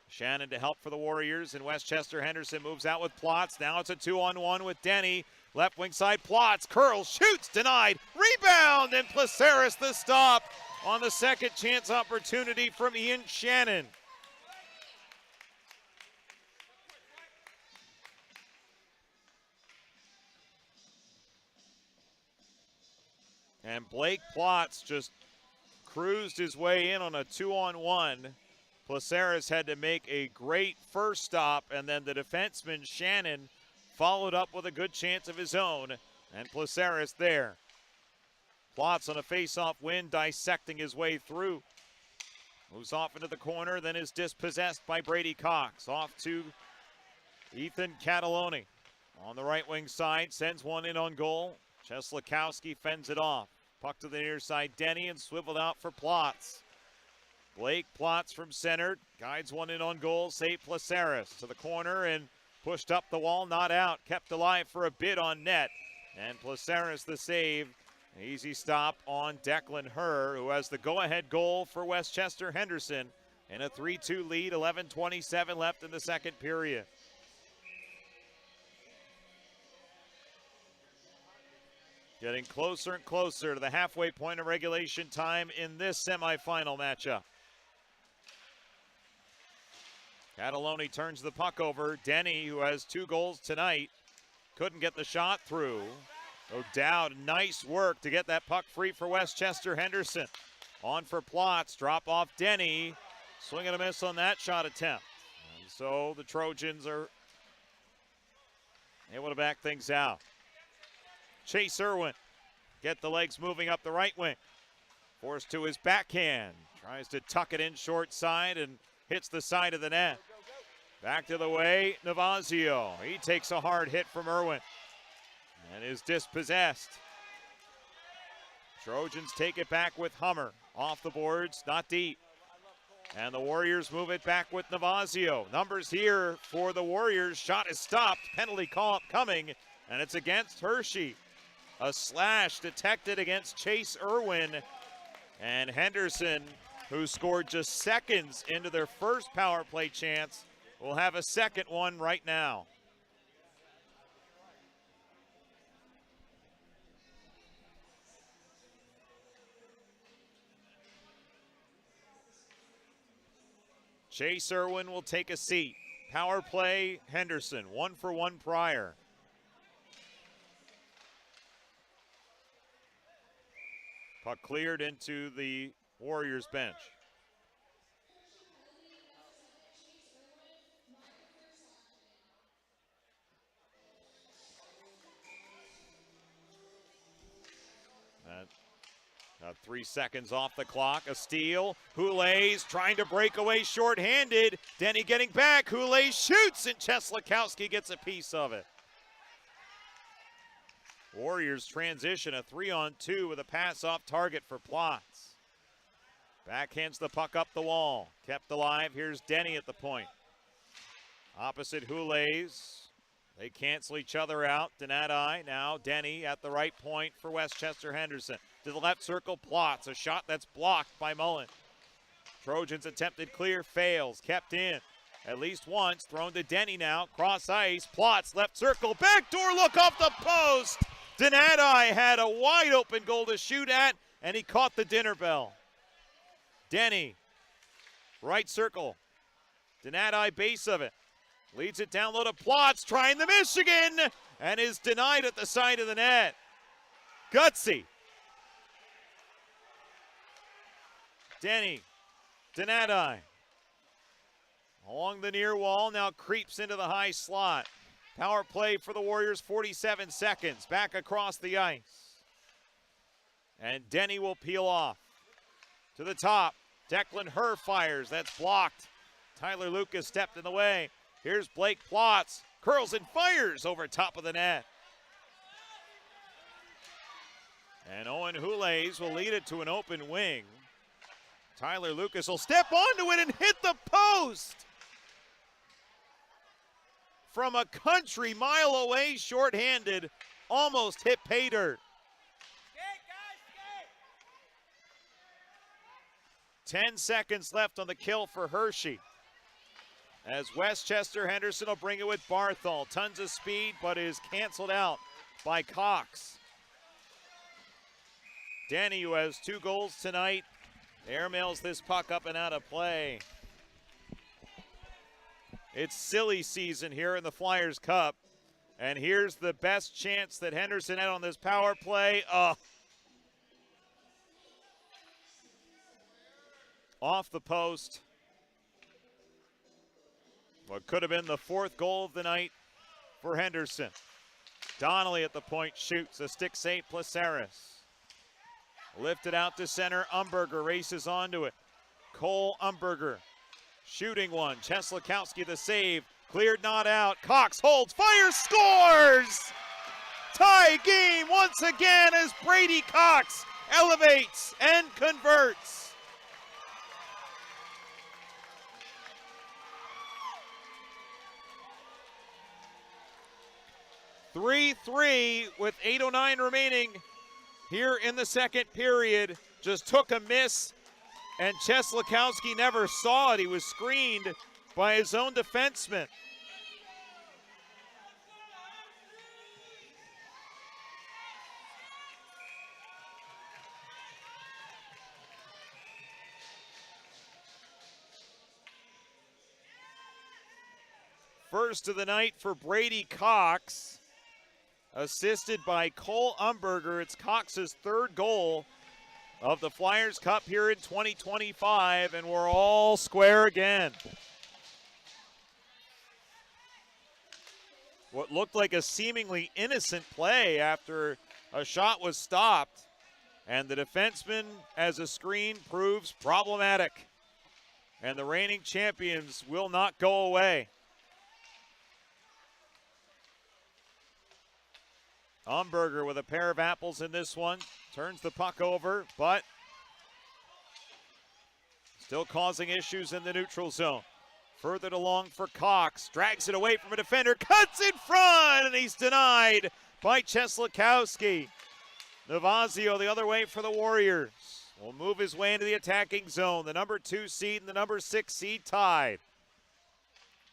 Shannon to help for the Warriors, and Westchester Henderson moves out with Plotz. Now it's a 2-on-1 with Denny. Left wing side, Plotz, curls, shoots, denied. Rebound, and Placeres the stop on the second chance opportunity from Ian Shannon. And Blake Plotz just cruised his way in on a 2-on-1. Placeres had to make a great first stop, and then the defenseman Shannon followed up with a good chance of his own, and Placeres there. Plotz on a face-off win, dissecting his way through. Moves off into the corner, then is dispossessed by Brady Cox. Off to Ethan Cataloni. On the right wing side, sends one in on goal. Cheslakowski fends it off. Puck to the near side, Denny, and swiveled out for Plotz. Blake Plotz from center, guides one in on goal, save Placeres to the corner and pushed up the wall, not out, kept alive for a bit on net. And Placeres the save, easy stop on Declan Herr, who has the go-ahead goal for Westchester Henderson in a 3-2 lead, 11:27 left in the second period. Getting closer and closer to the halfway point of regulation time in this semifinal matchup. Cataloni turns the puck over. Denny, who has 2 goals tonight, couldn't get the shot through. O'Dowd, nice work to get that puck free for Westchester Henderson. On for Plotz, drop off Denny. Swing and a miss on that shot attempt. And so the Trojans are able to back things out. Chase Irwin, get the legs moving up the right wing. Forced to his backhand. Tries to tuck it in short side and hits the side of the net. Back to the way, Navazio. He takes a hard hit from Irwin and is dispossessed. Trojans take it back with Hummer. Off the boards, not deep. And the Warriors move it back with Navazio. Numbers here for the Warriors. Shot is stopped. Penalty call coming, and it's against Hershey. A slash detected against Chase Irwin. And Henderson, who scored just seconds into their first power play chance, will have a second one right now. Chase Irwin will take a seat. Power play, Henderson, 1-for-1 prior. Puck cleared into the Warriors bench. Got 3 seconds off the clock. A steal. Houlet's trying to break away shorthanded. Denny getting back. Houlet shoots, and Cheslakowski gets a piece of it. Warriors transition, a 3-on-2 with a pass off target for Plotz. Backhands the puck up the wall. Kept alive. Here's Denny at the point. Opposite Houlet's. They cancel each other out. Donati, now Denny at the right point for Westchester Henderson. To the left circle, Plotz. A shot that's blocked by Mullen. Trojans attempted clear, fails. Kept in. at least once. Thrown to Denny now. Cross ice. Plots left circle. Backdoor look off the post. Donati had a wide open goal to shoot at, and he caught the dinner bell. Denny, right circle. Donati base of it. Leads it down low to Plots, trying the Michigan, and is denied at the side of the net. Gutsy. Denny, Donati. Along the near wall, now creeps into the high slot. Power play for the Warriors, 47 seconds. Back across the ice. And Denny will peel off. To the top, Declan Herr fires, that's blocked. Tyler Lucas stepped in the way. Here's Blake Plots, curls and fires over top of the net. And Owen Hules will lead it to an open wing. Tyler Lucas will step onto it and hit the post. From a country mile away, shorthanded, almost hit pay dirt. 10 seconds left on the kill for Hershey. As Westchester, Henderson will bring it with Barthol. Tons of speed, but is canceled out by Cox. Denny, who has 2 goals tonight, airmails this puck up and out of play. It's silly season here in the Flyers Cup. And here's the best chance that Henderson had on this power play. Off the post. What could have been the 4th goal of the night for Henderson. Donnelly at the point shoots. A stick save, Placeris. Lifted out to center. Umberger races onto it. Cole Umberger shooting one. Cheslakowski the save. Cleared, not out. Cox holds, fires, scores! Tie game once again as Brady Cox elevates and converts. 3-3 with 8:09 remaining here in the second period. Just took a miss, and Cheslakowski never saw it. He was screened by his own defenseman. First of the night for Brady Cox, assisted by Cole Umberger. It's Cox's 3rd goal of the Flyers Cup here in 2025, and we're all square again. What looked like a seemingly innocent play after a shot was stopped, and the defenseman as a screen proves problematic. And the reigning champions will not go away. Umberger with a pair of apples in this one. Turns the puck over, but still causing issues in the neutral zone. Furthered along for Cox. Drags it away from a defender. Cuts in front, and he's denied by Cheslakowski. Navazio the other way for the Warriors. Will move his way into the attacking zone. The number 2 seed and the number 6 seed tied.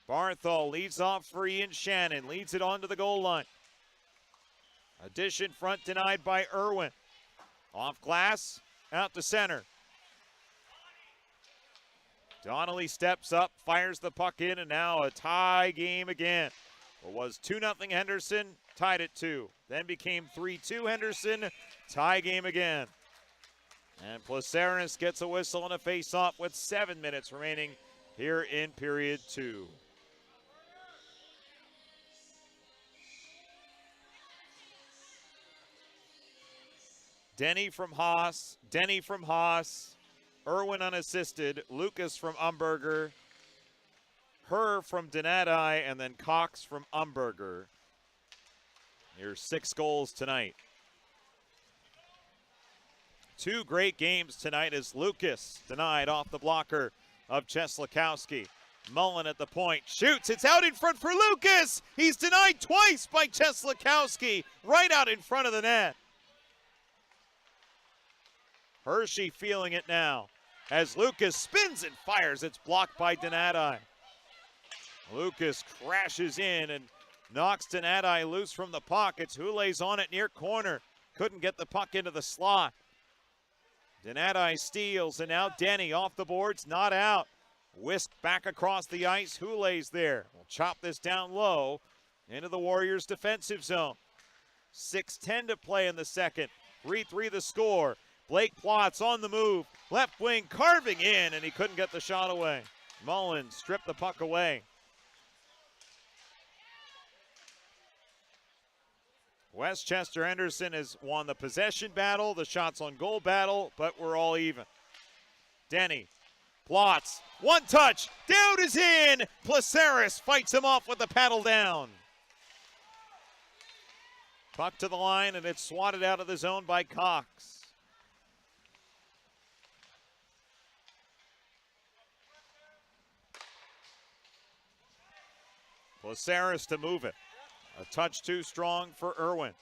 Barthol leads off for Ian Shannon. Leads it onto the goal line. Addition front denied by Irwin. Off glass, out to center. Donnelly steps up, fires the puck in, and now a tie game again. It was 2-0 Henderson, tied at 2. Then became 3-2 Henderson, tie game again. And Placeris gets a whistle and a face-off with 7 minutes remaining here in period 2. Denny from Haas, Irwin unassisted, Lucas from Umberger, Herr from Donati, and then Cox from Umberger. Here's 6 goals tonight. 2 great games tonight as Lucas denied off the blocker of Cheslakowski. Mullen at the point, shoots, it's out in front for Lucas! He's denied twice by Cheslakowski, right out in front of the net. Hershey feeling it now as Lucas spins and fires. It's blocked by Donati. Lucas crashes in and knocks Donati loose from the puck. It's Hule's on it near corner. Couldn't get the puck into the slot. Donati steals, and now Denny off the boards, not out. Whisked back across the ice. Hule's there. We'll chop this down low into the Warriors' defensive zone. 6:10 to play in the second. 3-3 the score. Blake Plotz on the move. Left wing carving in, and he couldn't get the shot away. Mullins stripped the puck away. Westchester Henderson has won the possession battle, the shots on goal battle, but we're all even. Denny, Plotz, one touch, down is in. Placeris fights him off with the paddle down. Puck to the line, and it's swatted out of the zone by Cox. Placeris to move it. A touch too strong for Irwin.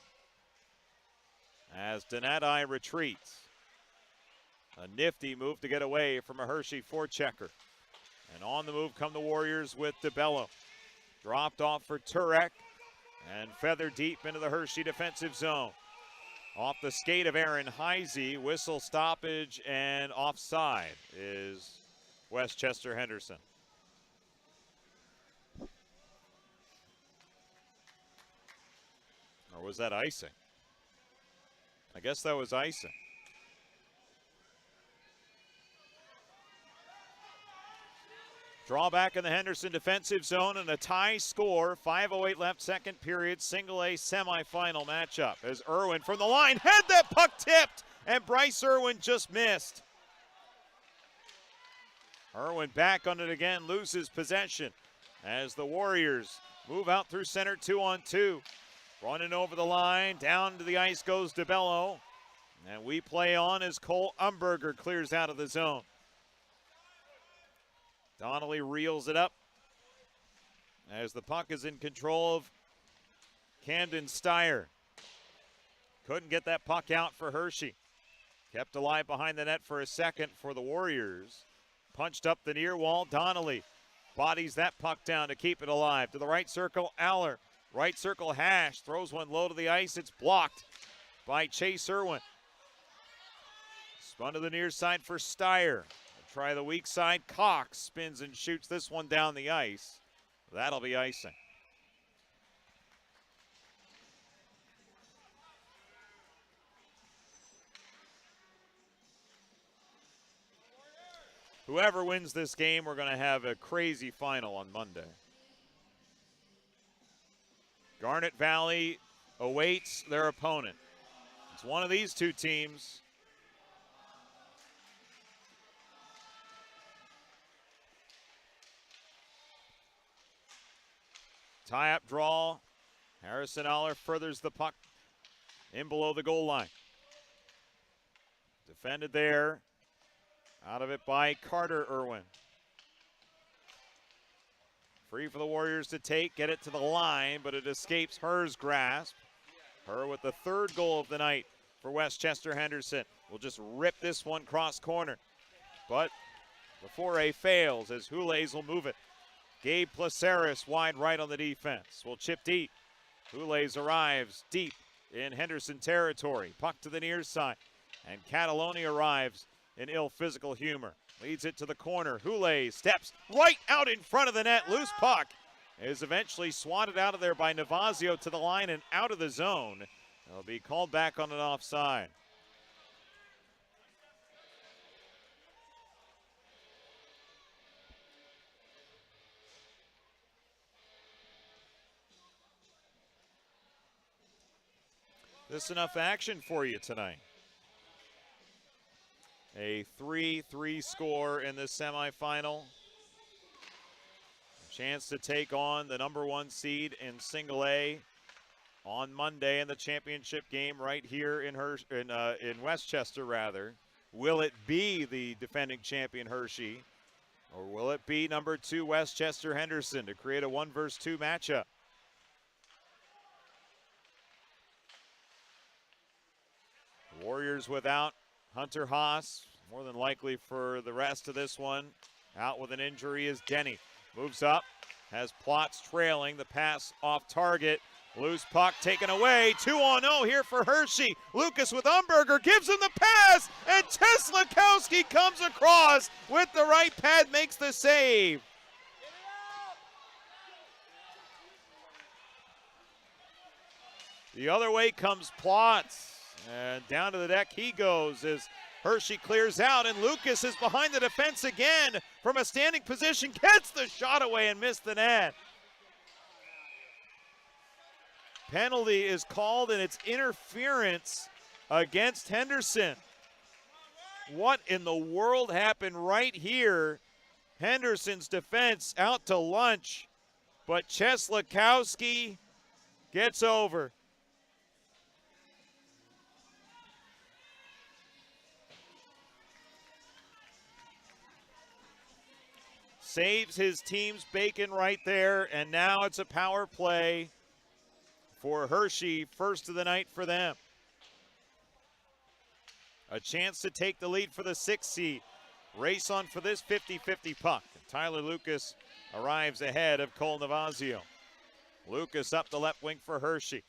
As Donati retreats. A nifty move to get away from a Hershey forechecker. And on the move come the Warriors with DeBello. Dropped off for Turek and feathered deep into the Hershey defensive zone. Off the skate of Aaron Heisey, whistle stoppage and offside is Westchester Henderson. Or was that icing? I guess that was icing. Draw back in the Henderson defensive zone and a tie score. 5:08 left, second period, single A semifinal matchup. As Irwin from the line had that puck tipped, and Bryce Irwin just missed. Irwin back on it again, loses possession as the Warriors move out through center 2-on-2. Running over the line, down to the ice goes DeBello. And we play on as Cole Umberger clears out of the zone. Donnelly reels it up as the puck is in control of Camden Steyer. Couldn't get that puck out for Hershey. Kept alive behind the net for a second for the Warriors. Punched up the near wall, Donnelly bodies that puck down to keep it alive. To the right circle, Aller. Right circle, Hash throws one low to the ice. It's blocked by Chase Irwin. Spun to the near side for Steyer. Try the weak side. Cox spins and shoots this one down the ice. That'll be icing. Whoever wins this game, we're going to have a crazy final on Monday. Garnet Valley awaits their opponent. It's one of these two teams. Tie-up draw. Harrison Aller furthers the puck in below the goal line. Defended there. Out of it by Carter Irwin. Free for the Warriors to take, get it to the line, but it escapes Herr's grasp. Herr with the third goal of the night for Westchester Henderson. Will just rip this one cross corner. But the foray fails as Hules will move it. Gabe Placeris wide right on the defense. Will chip deep. Hules arrives deep in Henderson territory. Puck to the near side. And Cataloni arrives in ill physical humor. Leads it to the corner. Hules steps right out in front of the net. Loose puck is eventually swatted out of there by Navazio to the line and out of the zone. It'll be called back on an offside. This is enough action for you tonight. A 3-3 score in this semifinal. A chance to take on the number one seed in Single A on Monday in the championship game right here in Westchester, rather. Will it be the defending champion Hershey, or will it be number 2 Westchester Henderson to create a 1-versus-2 matchup? Warriors without Hunter Haas, more than likely for the rest of this one. Out with an injury is Denny. Moves up, has Plotz trailing. The pass off target. Loose puck taken away. 2-on-0 here for Hershey. Lucas with Umberger gives him the pass, and Teslakowski comes across with the right pad, makes the save. The other way comes Plotz, and down to the deck he goes as Hershey clears out, and Lucas is behind the defense again from a standing position, gets the shot away and missed the net. Penalty is called, and it's interference against Henderson. What in the world happened right here? Henderson's defense out to lunch, but Teslakowski gets over. Saves his team's bacon right there, and now it's a power play for Hershey, first of the night for them. A chance to take the lead for the 6th seed. Race on for this 50-50 puck. And Tyler Lucas arrives ahead of Cole Navazio. Lucas up the left wing for Hershey.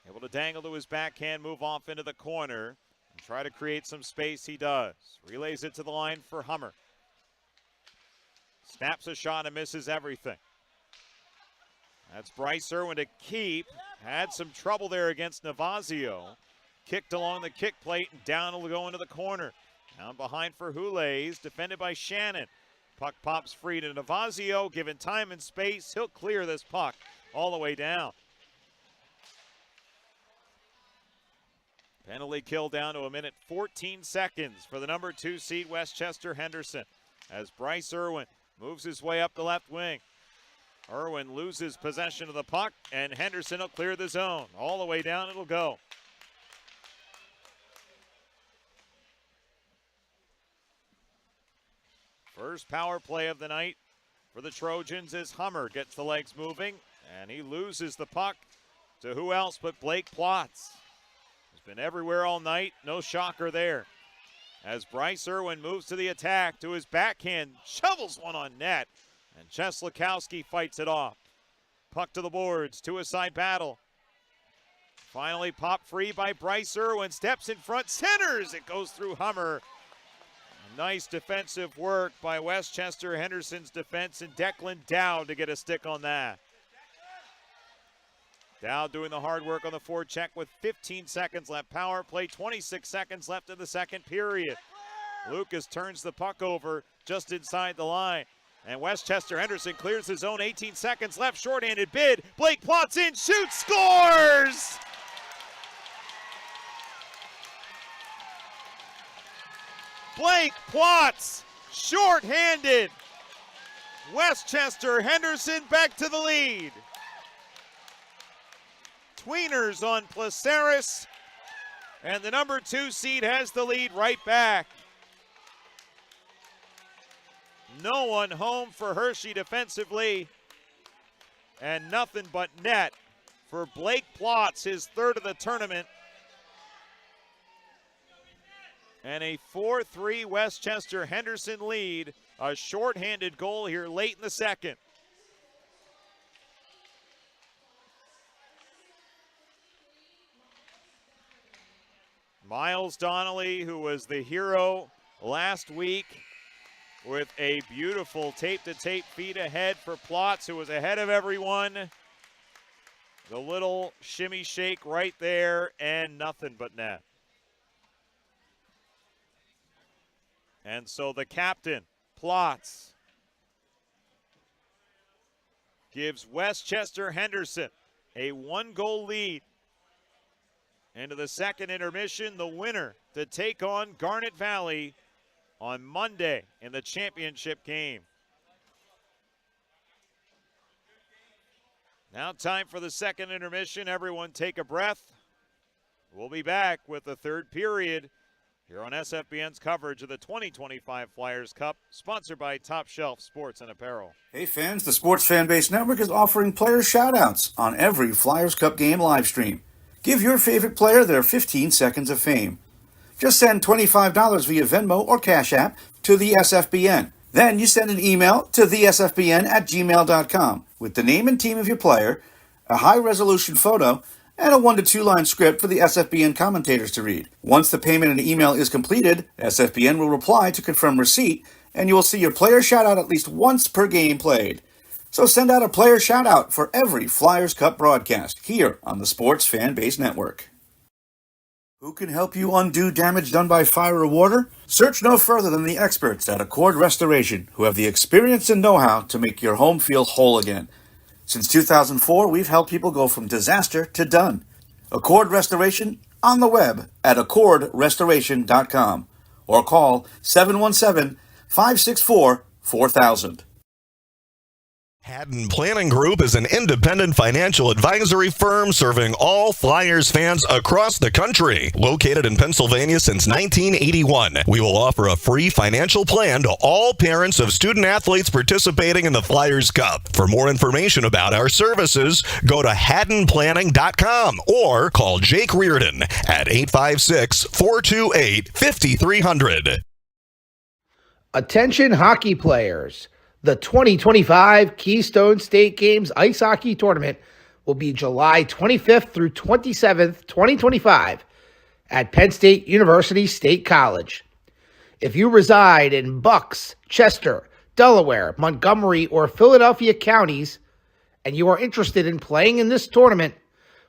Able to dangle to his backhand, move off into the corner, and try to create some space. He does. Relays it to the line for Hummer. Snaps a shot and misses everything. That's Bryce Irwin to keep. Had some trouble there against Navazio. Kicked along the kick plate and down will go into the corner. Down behind for Houles, defended by Shannon. Puck pops free to Navazio, given time and space. He'll clear this puck all the way down. Penalty kill down to 1:14 for the number 2 seed Westchester Henderson as Bryce Irwin moves his way up the left wing. Irwin loses possession of the puck, and Henderson will clear the zone. All the way down it'll go. First power play of the night for the Trojans as Hummer gets the legs moving, and he loses the puck to who else but Blake Plotz. He's been everywhere all night, no shocker there. As Bryce Irwin moves to the attack, to his backhand, shovels one on net, and Teslakowski fights it off. Puck to the boards, to a side battle. Finally popped free by Bryce Irwin, steps in front, centers, it goes through Hummer. Nice defensive work by Westchester Henderson's defense and Declan Dowd to get a stick on that. Dowd doing the hard work on the forecheck with 15 seconds left. Power play, 26 seconds left in the second period. Lucas turns the puck over just inside the line. And Westchester Henderson clears his own, 18 seconds left, shorthanded bid. Blake Plotz in, shoots, scores! Blake Plotz, shorthanded. Westchester Henderson back to the lead. Tweeners on Placeris, and the number 2 seed has the lead right back. No one home for Hershey defensively, and nothing but net for Blake Plotz, his 3rd of the tournament. And a 4-3 Westchester Henderson lead, a shorthanded goal here late in the second. Miles Donnelly, who was the hero last week, with a beautiful tape-to-tape feed ahead for Plotz, who was ahead of everyone. The little shimmy shake right there, and nothing but net. And so the captain, Plotz, gives Westchester Henderson a 1-goal lead. Into the second intermission, the winner to take on Garnet Valley on Monday in the championship game. Now time for the second intermission. Everyone take a breath. We'll be back with the third period here on SFBN's coverage of the 2025 Flyers Cup, sponsored by Top Shelf Sports and Apparel. Hey fans, the Sports Fanbase Network is offering player shoutouts on every Flyers Cup game live stream. Give your favorite player their 15 seconds of fame. Just send $25 via Venmo or Cash App to the SFBN Then you send an email to thesfbn@gmail.com with the name and team of your player, a high-resolution photo, and a 1 to 2 line script for the SFBN commentators to read. Once the payment and email is completed, SFBN will reply to confirm receipt, and you will see your player shout-out at least once per game played. So send out a player shout-out for every Flyers Cup broadcast here on the Sports Fan Base Network. Who can help you undo damage done by fire or water? Search no further than the experts at Accord Restoration, who have the experience and know-how to make your home feel whole again. Since 2004, we've helped people go from disaster to done. Accord Restoration on the web at accordrestoration.com or call 717-564-4000. Haddon Planning Group is an independent financial advisory firm serving all Flyers fans across the country. Located in Pennsylvania since 1981, we will offer a free financial plan to all parents of student athletes participating in the Flyers Cup. For more information about our services, go to haddonplanning.com or call Jake Reardon at 856-428-5300. Attention hockey players. The 2025 Keystone State Games Ice Hockey Tournament will be July 25th through 27th, 2025 at Penn State University State College. If you reside in Bucks, Chester, Delaware, Montgomery, or Philadelphia counties, and you are interested in playing in this tournament,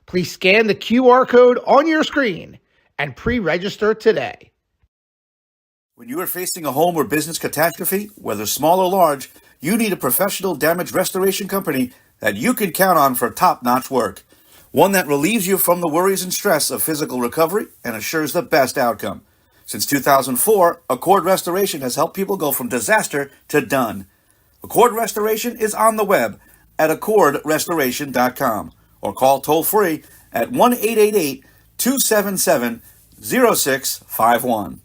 please scan the QR code on your screen and pre-register today. When you are facing a home or business catastrophe, whether small or large, you need a professional damage restoration company that you can count on for top-notch work. One that relieves you from the worries and stress of physical recovery and assures the best outcome. Since 2004, Accord Restoration has helped people go from disaster to done. Accord Restoration is on the web at accordrestoration.com or call toll-free at 1-888-277-0651.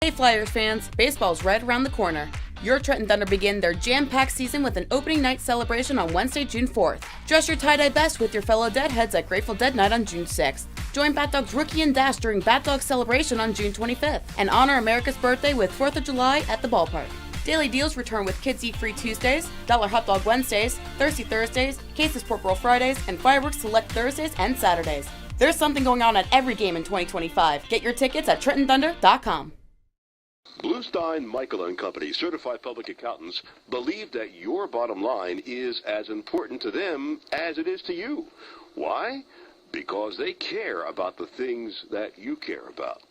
Hey Flyers fans, baseball's right around the corner. Your Trenton Thunder begin their jam-packed season with an opening night celebration on Wednesday, June 4th. Dress your tie-dye best with your fellow Deadheads at Grateful Dead Night on June 6th. Join Bat Dog's Rookie and Dash during Bat Dog Celebration on June 25th. And honor America's birthday with 4th of July at the ballpark. Daily deals return with Kids Eat Free Tuesdays, Dollar Hot Dog Wednesdays, Thirsty Thursdays, Cases Pork Roll Fridays, and Fireworks Select Thursdays and Saturdays. There's something going on at every game in 2025. Get your tickets at TrentonThunder.com. Bluestein, Michael & Company, certified public accountants, believe that your bottom line is as important to them as it is to you. Why? Because they care about the things that you care about.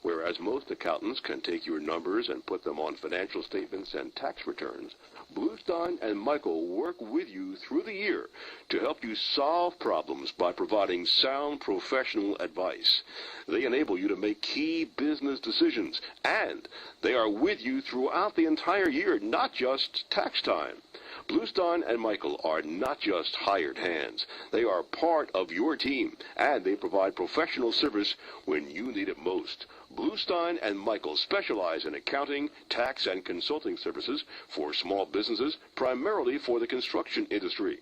Whereas most accountants can take your numbers and put them on financial statements and tax returns, Bluestein and Michael work with you through the year to help you solve problems by providing sound professional advice. They enable you to make key business decisions, and they are with you throughout the entire year, not just tax time. Bluestein and Michael are not just hired hands. They are part of your team, and they provide professional service when you need it most. Bluestein and Michael specialize in accounting, tax, and consulting services for small businesses, primarily for the construction industry.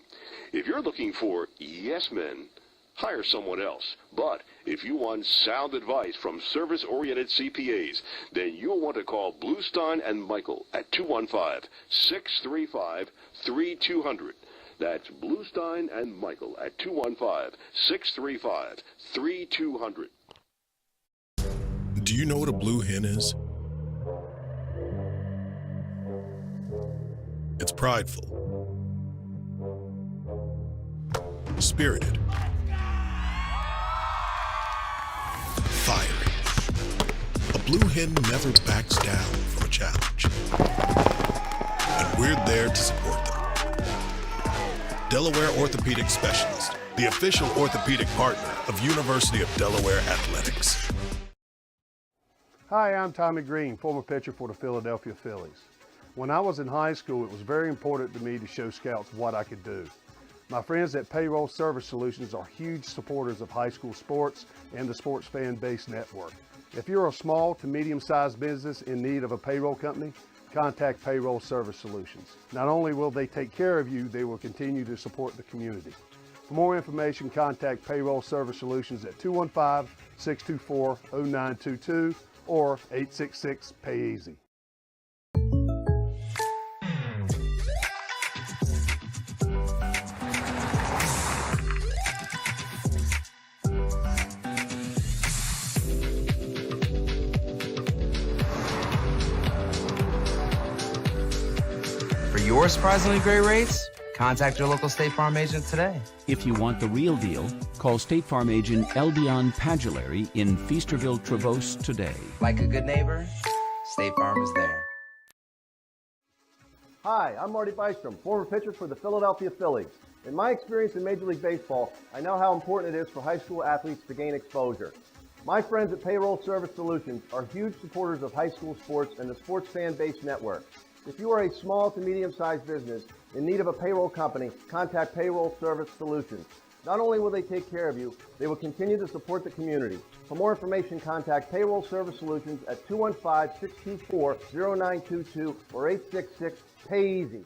If you're looking for yes men, hire someone else. But if you want sound advice from service-oriented CPAs, then you'll want to call Bluestein and Michael at 215-635-3200. That's Bluestein and Michael at 215-635-3200. Do you know what a blue hen is? It's prideful, spirited, fiery. A blue hen never backs down from a challenge. And we're there to support them. Delaware Orthopedic Specialist, the official orthopedic partner of University of Delaware Athletics. Hi, I'm Tommy Green, former pitcher for the Philadelphia Phillies. When I was in high school, it was very important to me to show scouts what I could do. My friends at Payroll Service Solutions are huge supporters of high school sports and the Sports Fan Base Network. If you're a small to medium-sized business in need of a payroll company, contact Payroll Service Solutions. Not only will they take care of you, they will continue to support the community. For more information, contact Payroll Service Solutions at 215-624-0922 or 866-PAY-EASY. your surprisingly great rates, contact your local State Farm agent today. If you want the real deal, call State Farm agent Eldion Padulary in Feasterville, Trevose today. Like a good neighbor, State Farm is there. Hi, I'm Marty Bystrom, former pitcher for the Philadelphia Phillies. In my experience in Major League Baseball, I know how important it is for high school athletes to gain exposure. My friends at Payroll Service Solutions are huge supporters of high school sports and the Sports Fan Base Network. If you are a small to medium-sized business in need of a payroll company, contact Payroll Service Solutions. Not only will they take care of you, they will continue to support the community. For more information, contact Payroll Service Solutions at 215-624-0922 or 866-PAY-EASY.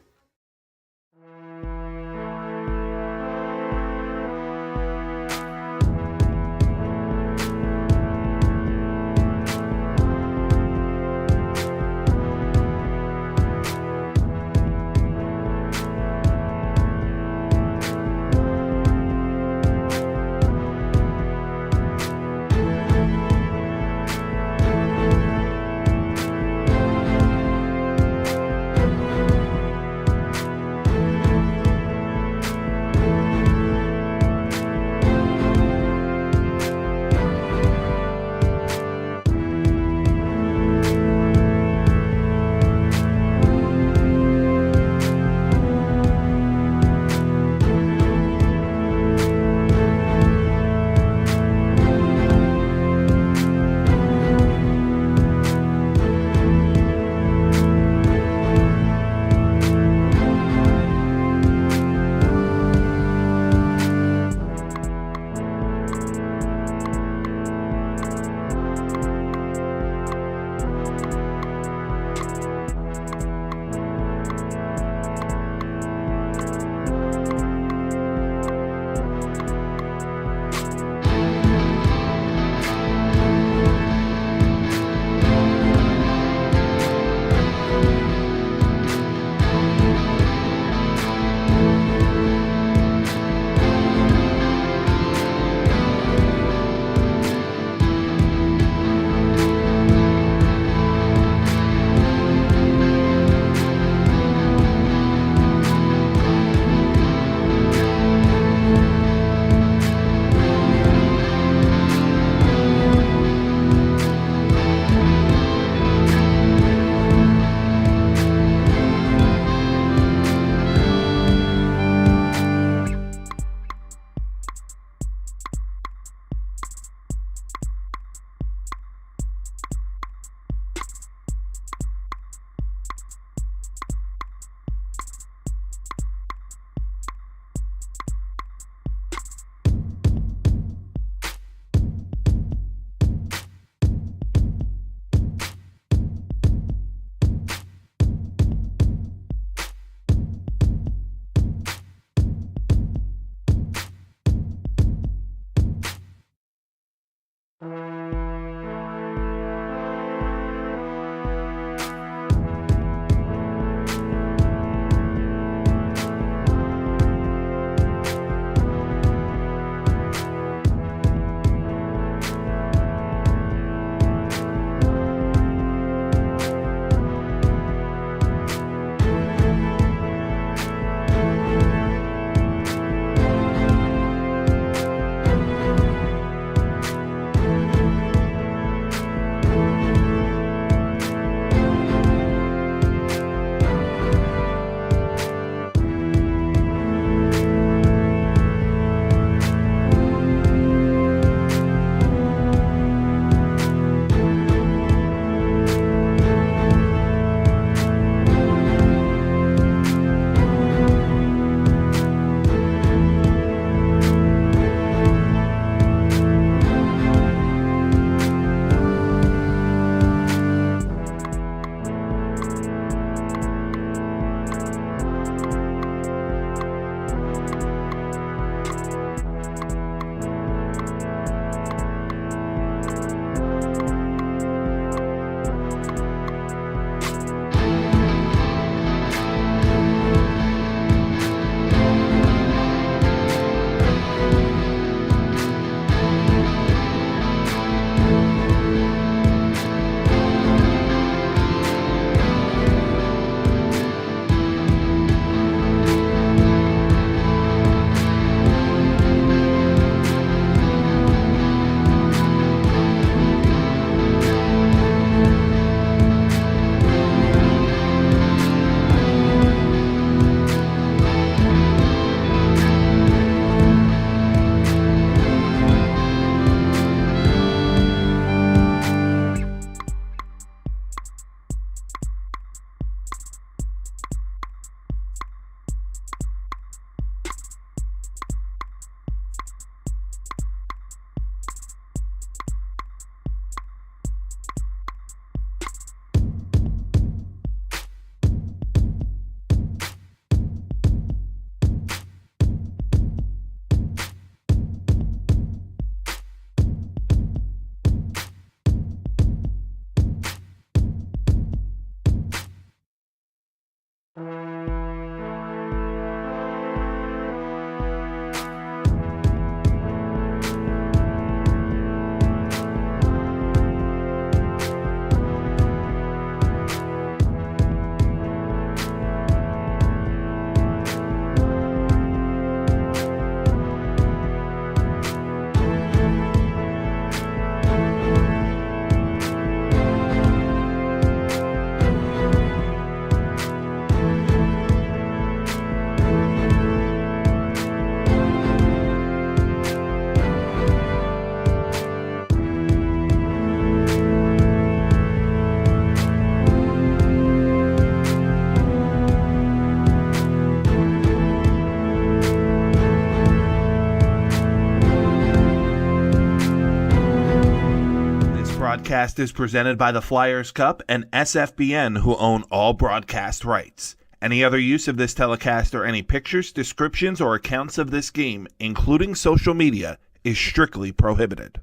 broadcast is presented by the Flyers Cup and SFBN, who own all broadcast rights. Any other use of this telecast or any pictures, descriptions, or accounts of this game, including social media, is strictly prohibited.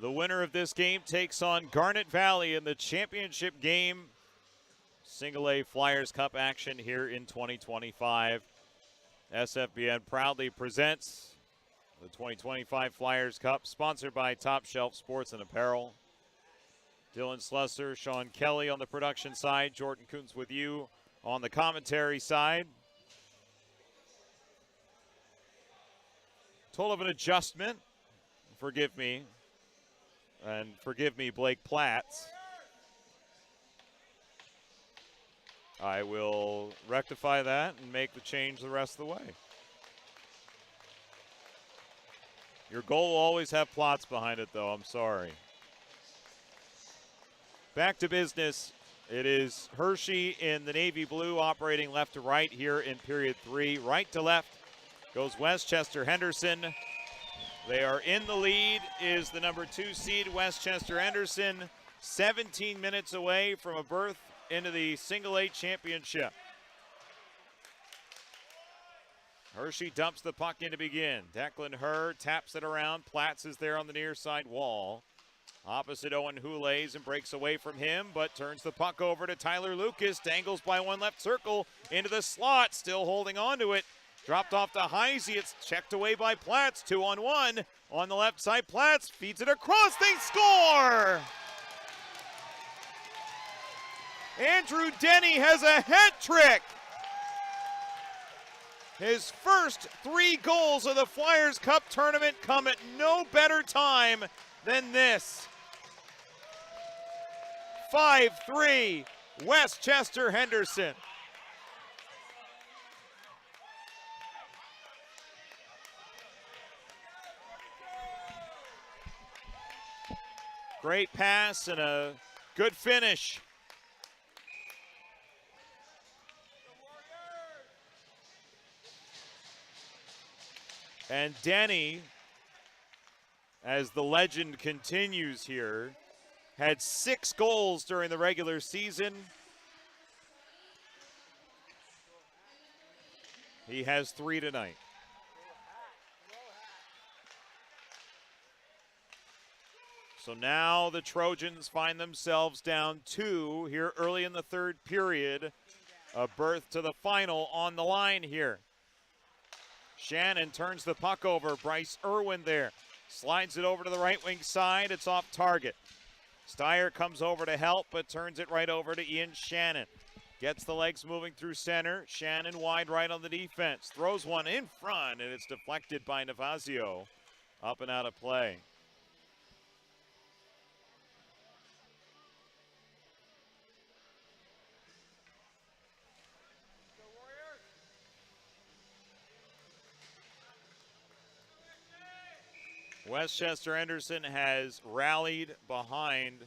The winner of this game takes on Garnet Valley in the championship game. Single A Flyers Cup action here in 2025. SFBN proudly presents the 2025 Flyers Cup, sponsored by Top Shelf Sports and Apparel. Dylan Slusser, Sean Kelly on the production side, Jordan Kuntz with you on the commentary side. Total of an adjustment, forgive me, and forgive me, Blake Platts. I will rectify that and make the change the rest of the way. Your goal will always have plots behind it, though. I'm sorry. Back to business. It is Hershey in the navy blue operating left to right here in period 3. Right to left goes Westchester Henderson. They are in the lead is the number 2 seed Westchester Henderson, 17 minutes away from a berth into the Single A championship. Hershey dumps the puck in to begin. Declan Herr taps it around. Platts is there on the near side wall. Opposite Owen Houles and breaks away from him, but turns the puck over to Tyler Lucas. Dangles by one left circle into the slot, still holding on to it. Dropped off to Heisey. It's checked away by Platts. 2-on-1 on the left side. Platts feeds it across. They score! Andrew Denny has a hat trick. His first 3 goals of the Flyers Cup tournament come at no better time than this. 5-3, Westchester Henderson. Great pass and a good finish. And Denny, as the legend continues here, had 6 goals during the regular season. He has 3 tonight. So now the Trojans find themselves down 2 here early in the third period. A berth to the final on the line here. Shannon turns the puck over. Bryce Irwin there. Slides it over to the right wing side. It's off target. Steyer comes over to help, but turns it right over to Ian Shannon. Gets the legs moving through center. Shannon wide right on the defense. Throws one in front, and it's deflected by Navazio. Up and out of play. Westchester Henderson has rallied behind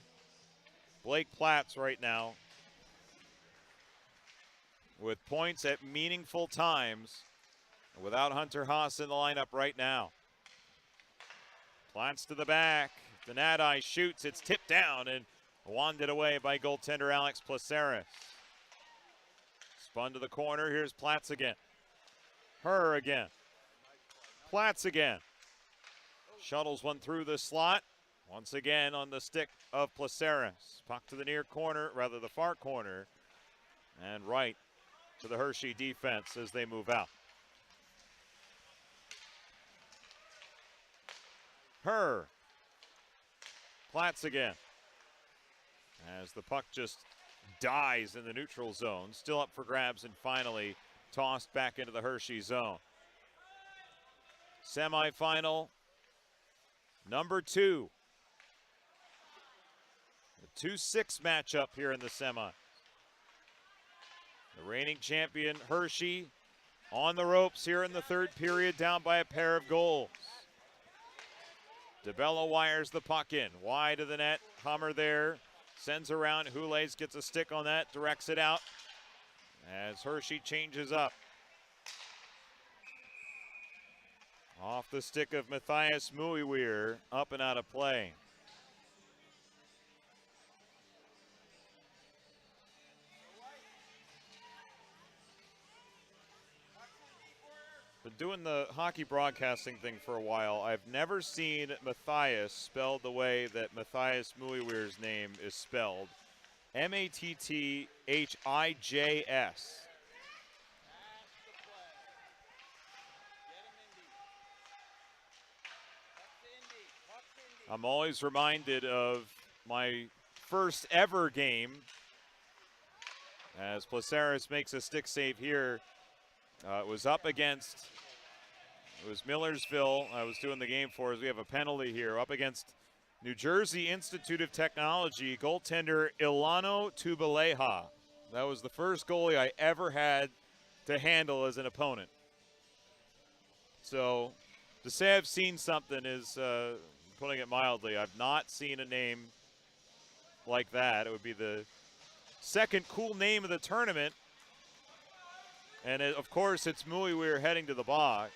Blake Platts right now with points at meaningful times without Hunter Haas in the lineup right now. Platts to the back. Donati shoots. It's tipped down and wanded away by goaltender Alex Placeres. Spun to the corner. Here's Platts again. Herr again. Platts again. Shuttles one through the slot. Once again on the stick of Placeres. Puck to the near corner, rather the far corner. And right to the Hershey defense as they move out. Herr. Platts again. As the puck just dies in the neutral zone. Still up for grabs and finally tossed back into the Hershey zone. Semifinal number 2. The 2-6 matchup here in the semi. The reigning champion Hershey on the ropes here in the third period, down by a pair of goals. DeBello wires the puck in, wide of the net. Hummer there, sends around. Houles gets a stick on that, directs it out as Hershey changes up. Off the stick of Matthias Muiweir, up and out of play. Been doing the hockey broadcasting thing for a while. I've never seen Matthias spelled the way that Matthias Muiweir's name is spelled. Matthiijs. I'm always reminded of my first ever game as Placeris makes a stick save here. It was Millersville I was doing the game for as we have a penalty here. Up against New Jersey Institute of Technology, goaltender Ilano Tubaleha. That was the first goalie I ever had to handle as an opponent. So to say I've seen something is putting it mildly. I've not seen a name like that. It would be the second cool name of the tournament. And of course, it's Muiweir heading to the box.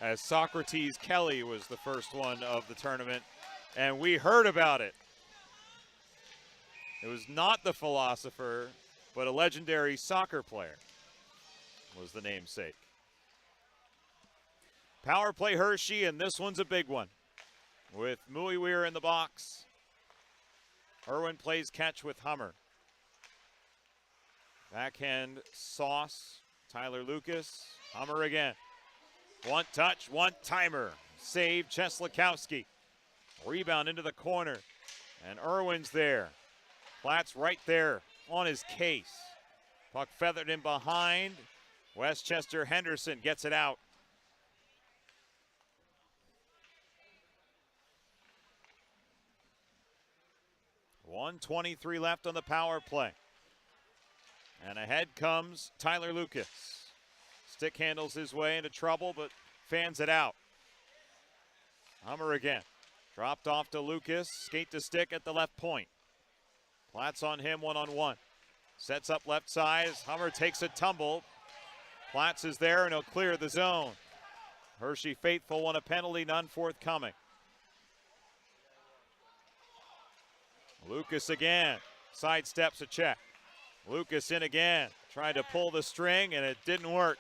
As Socrates Kelly was the first one of the tournament, and we heard about it. It was not the philosopher, but a legendary soccer player was the namesake. Power play Hershey, and this one's a big one. With Muiweir in the box. Irwin plays catch with Hummer. Backhand Sauce, Tyler Lucas, Hummer again. One touch, one timer. Save Cheslakowski. Rebound into the corner. And Irwin's there. Platt's right there on his case. Puck feathered in behind. Westchester Henderson gets it out. .123 left on the power play. And ahead comes Tyler Lucas. Stick handles his way into trouble, but fans it out. Hummer again. Dropped off to Lucas. Skate to stick at the left point. Platt's on him one-on-one. Sets up left side. Hummer takes a tumble. Platts is there and he'll clear the zone. Hershey faithful won a penalty, none forthcoming. Lucas again. Sidesteps a check. Lucas in again. Tried to pull the string and it didn't work.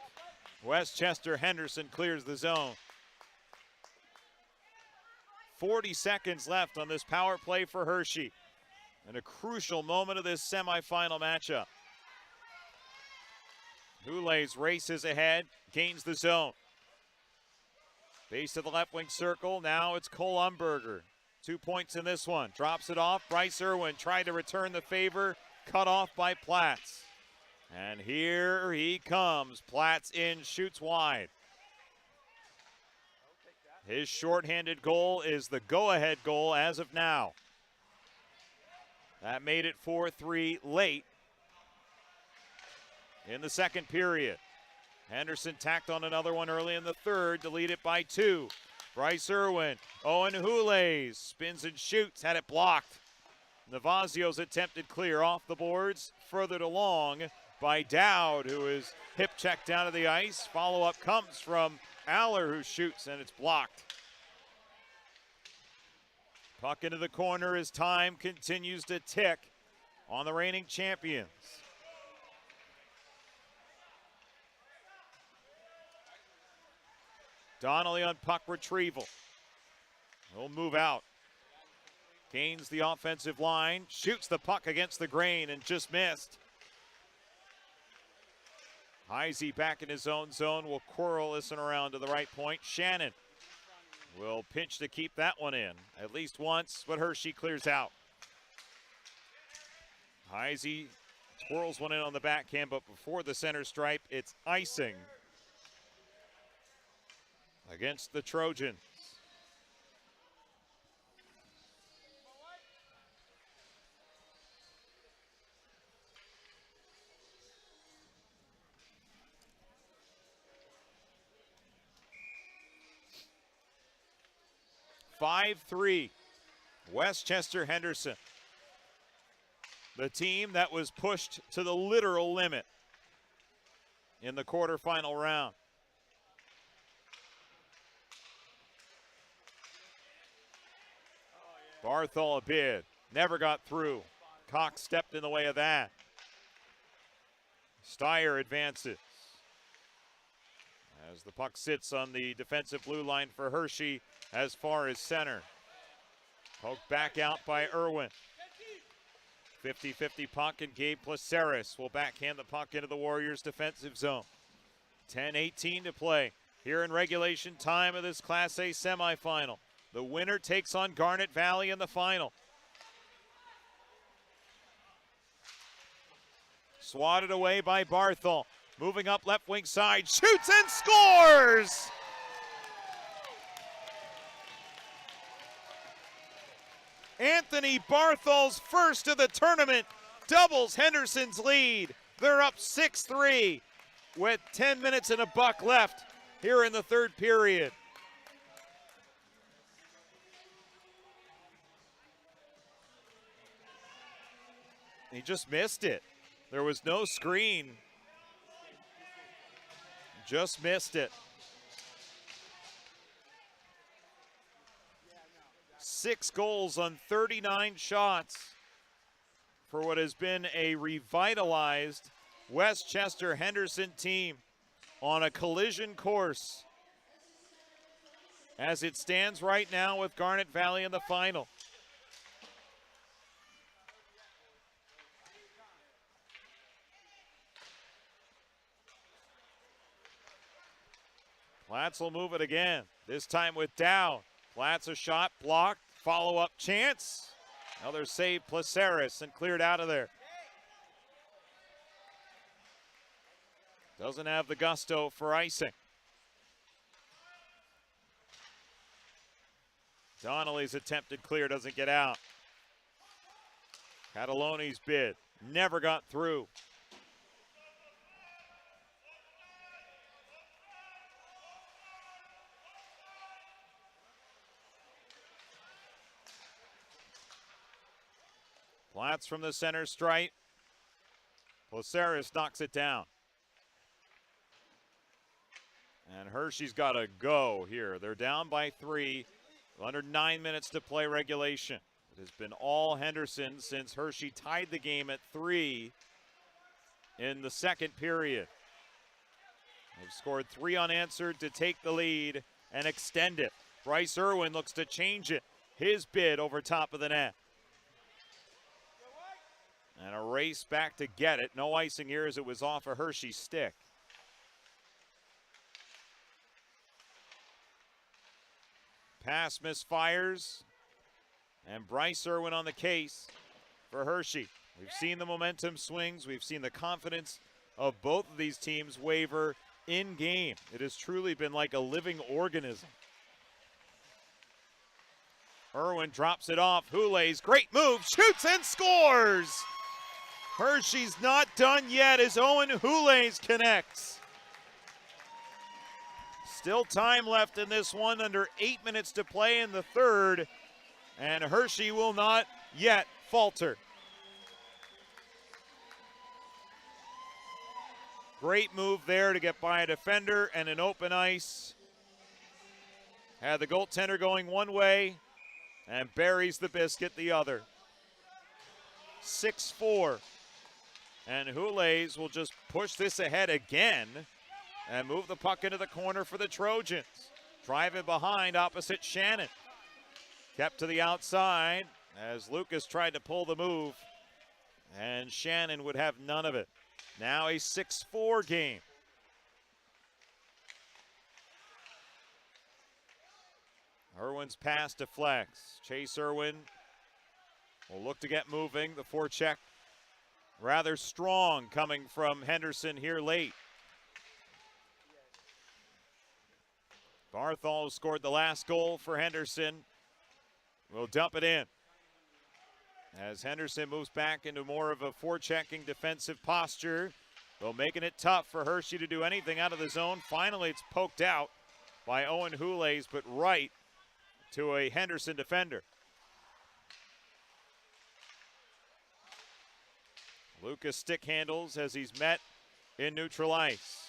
Westchester Henderson clears the zone. 40 seconds left on this power play for Hershey. And a crucial moment of this semifinal matchup. Houles races ahead, gains the zone. Base of the left wing circle. Now it's Cole Umberger. 2 points in this one. Drops it off. Bryce Irwin tried to return the favor. Cut off by Platts. And here he comes. Platts in, shoots wide. His shorthanded goal is the go-ahead goal as of now. That made it 4-3 late in the second period. Henderson tacked on another one early in the third to lead it by 2. Bryce Irwin, Owen Houles spins and shoots, had it blocked. Navasio's attempted clear off the boards, furthered along by Dowd, who is hip checked down to the ice. Follow-up comes from Aller, who shoots, and it's blocked. Puck into the corner as time continues to tick on the reigning champions. Donnelly on puck retrieval. He'll move out. Gains the offensive line. Shoots the puck against the grain and just missed. Heisey back in his own zone. Will Corlison around to the right point. Shannon will pinch to keep that one in. At least once, but Hershey clears out. Heisey twirls one in on the backhand, but before the center stripe, it's icing against the Trojans. (5-3) Westchester Henderson. The team that was pushed to the literal limit. in the quarterfinal round. Barthol a bid, never got through. Cox stepped in the way of that. Steyer advances. As the puck sits on the defensive blue line for Hershey as far as center. Poked back out by Irwin. 50-50 puck, and Gabe Placeris will backhand the puck into the Warriors' defensive zone. 10:18 to play here in regulation time of this Class A semifinal. The winner takes on Garnet Valley in the final. Swatted away by Barthol. Moving up left wing side, shoots and scores! Anthony Barthol's first of the tournament doubles Henderson's lead. They're up 6-3 with 10 minutes and a buck left here in the third period. He just missed it. There was no screen. Just missed it. 6 goals on 39 shots for what has been a revitalized Westchester Henderson team on a collision course as it stands right now with Garnet Valley in the final. Platts will move it again, this time with Dow. Platts a shot blocked, follow-up chance. Another save, Placeris, and cleared out of there. Doesn't have the gusto for icing. Donnelly's attempted clear doesn't get out. Cataloni's bid never got through. Platts from the center stripe. Placeris knocks it down. And Hershey's got to go here. They're down by 3. Under 9 minutes to play regulation. It has been all Henderson since Hershey tied the game at 3 in the second period. They've scored 3 unanswered to take the lead and extend it. Bryce Irwin looks to change it. His bid over top of the net. And a race back to get it. No icing here as it was off a Hershey stick. Pass misfires. And Bryce Irwin on the case for Hershey. We've seen the momentum swings. We've seen the confidence of both of these teams waver in game. It has truly been like a living organism. Irwin drops it off. Houle's great move, shoots and scores! Hershey's not done yet as Owen Houle's connects. Still time left in this one, under 8 minutes to play in the third, and Hershey will not yet falter. Great move there to get by a defender and an open ice. Had the goaltender going one way and buries the biscuit the other. 6-4. And Houle's will just push this ahead again and move the puck into the corner for the Trojans. Driving behind opposite Shannon. Kept to the outside as Lucas tried to pull the move. And Shannon would have none of it. Now a 6-4 game. Irwin's pass deflects. Chase Irwin will look to get moving. The forecheck rather strong coming from Henderson here late. Barthol scored the last goal for Henderson. Will dump it in. As Henderson moves back into more of a forechecking defensive posture. Though making it tough for Hershey to do anything out of the zone. Finally, it's poked out by Owen Houle's, but right to a Henderson defender. Lucas stick handles as he's met in neutral ice.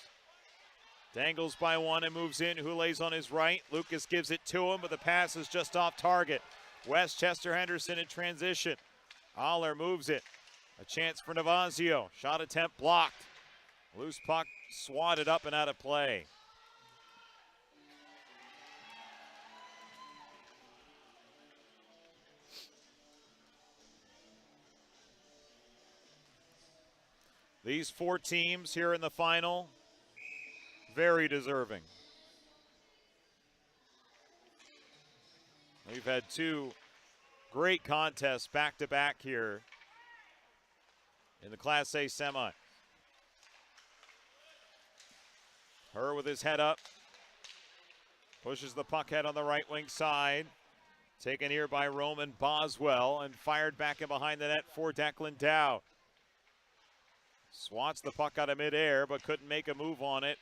Dangles by one and moves in. Houlet's on his right. Lucas gives it to him, but the pass is just off target. Westchester Henderson in transition. Aller moves it. A chance for Navazio. Shot attempt blocked. Loose puck swatted up and out of play. These four teams here in the final, very deserving. We've had two great contests back-to-back here in the Class A semi. Her with his head up. Pushes the puck head on the right wing side. Taken here by Roman Boswell and fired back in behind the net for Declan Dow. Swats the puck out of midair, but couldn't make a move on it.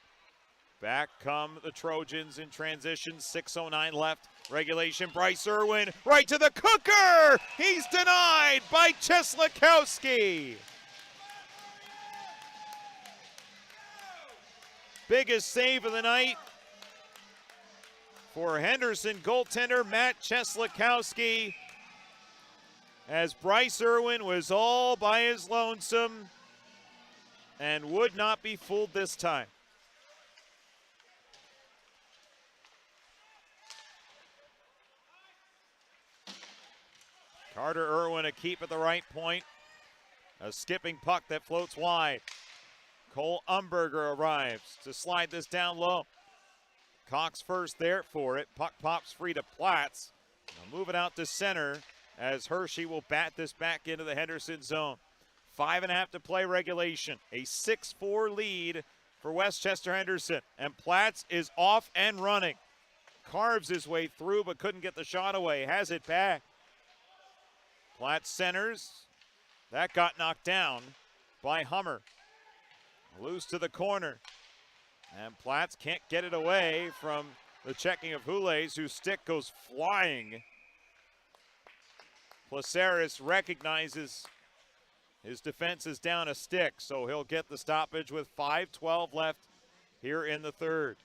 Back come the Trojans in transition. 6:09 left. Regulation. Bryce Irwin right to the cooker. He's denied by Cheslakowski. Biggest save of the night for Henderson goaltender Matt Cheslakowski, as Bryce Irwin was all by his lonesome and would not be fooled this time. Carter Irwin a keep at the right point. A skipping puck that floats wide. Cole Umberger arrives to slide this down low. Cox first there for it. Puck pops free to Platts. They'll move it out to center as Hershey will bat this back into the Henderson zone. 5.5 to play regulation. A 6-4 lead for Westchester Henderson. And Platts is off and running. Carves his way through but couldn't get the shot away. Has it back. Platts centers. That got knocked down by Hummer. Loose to the corner. And Platts can't get it away from the checking of Houlet's, whose stick goes flying. Placeris recognizes his defense is down a stick, so he'll get the stoppage with 5:12 left here in the third.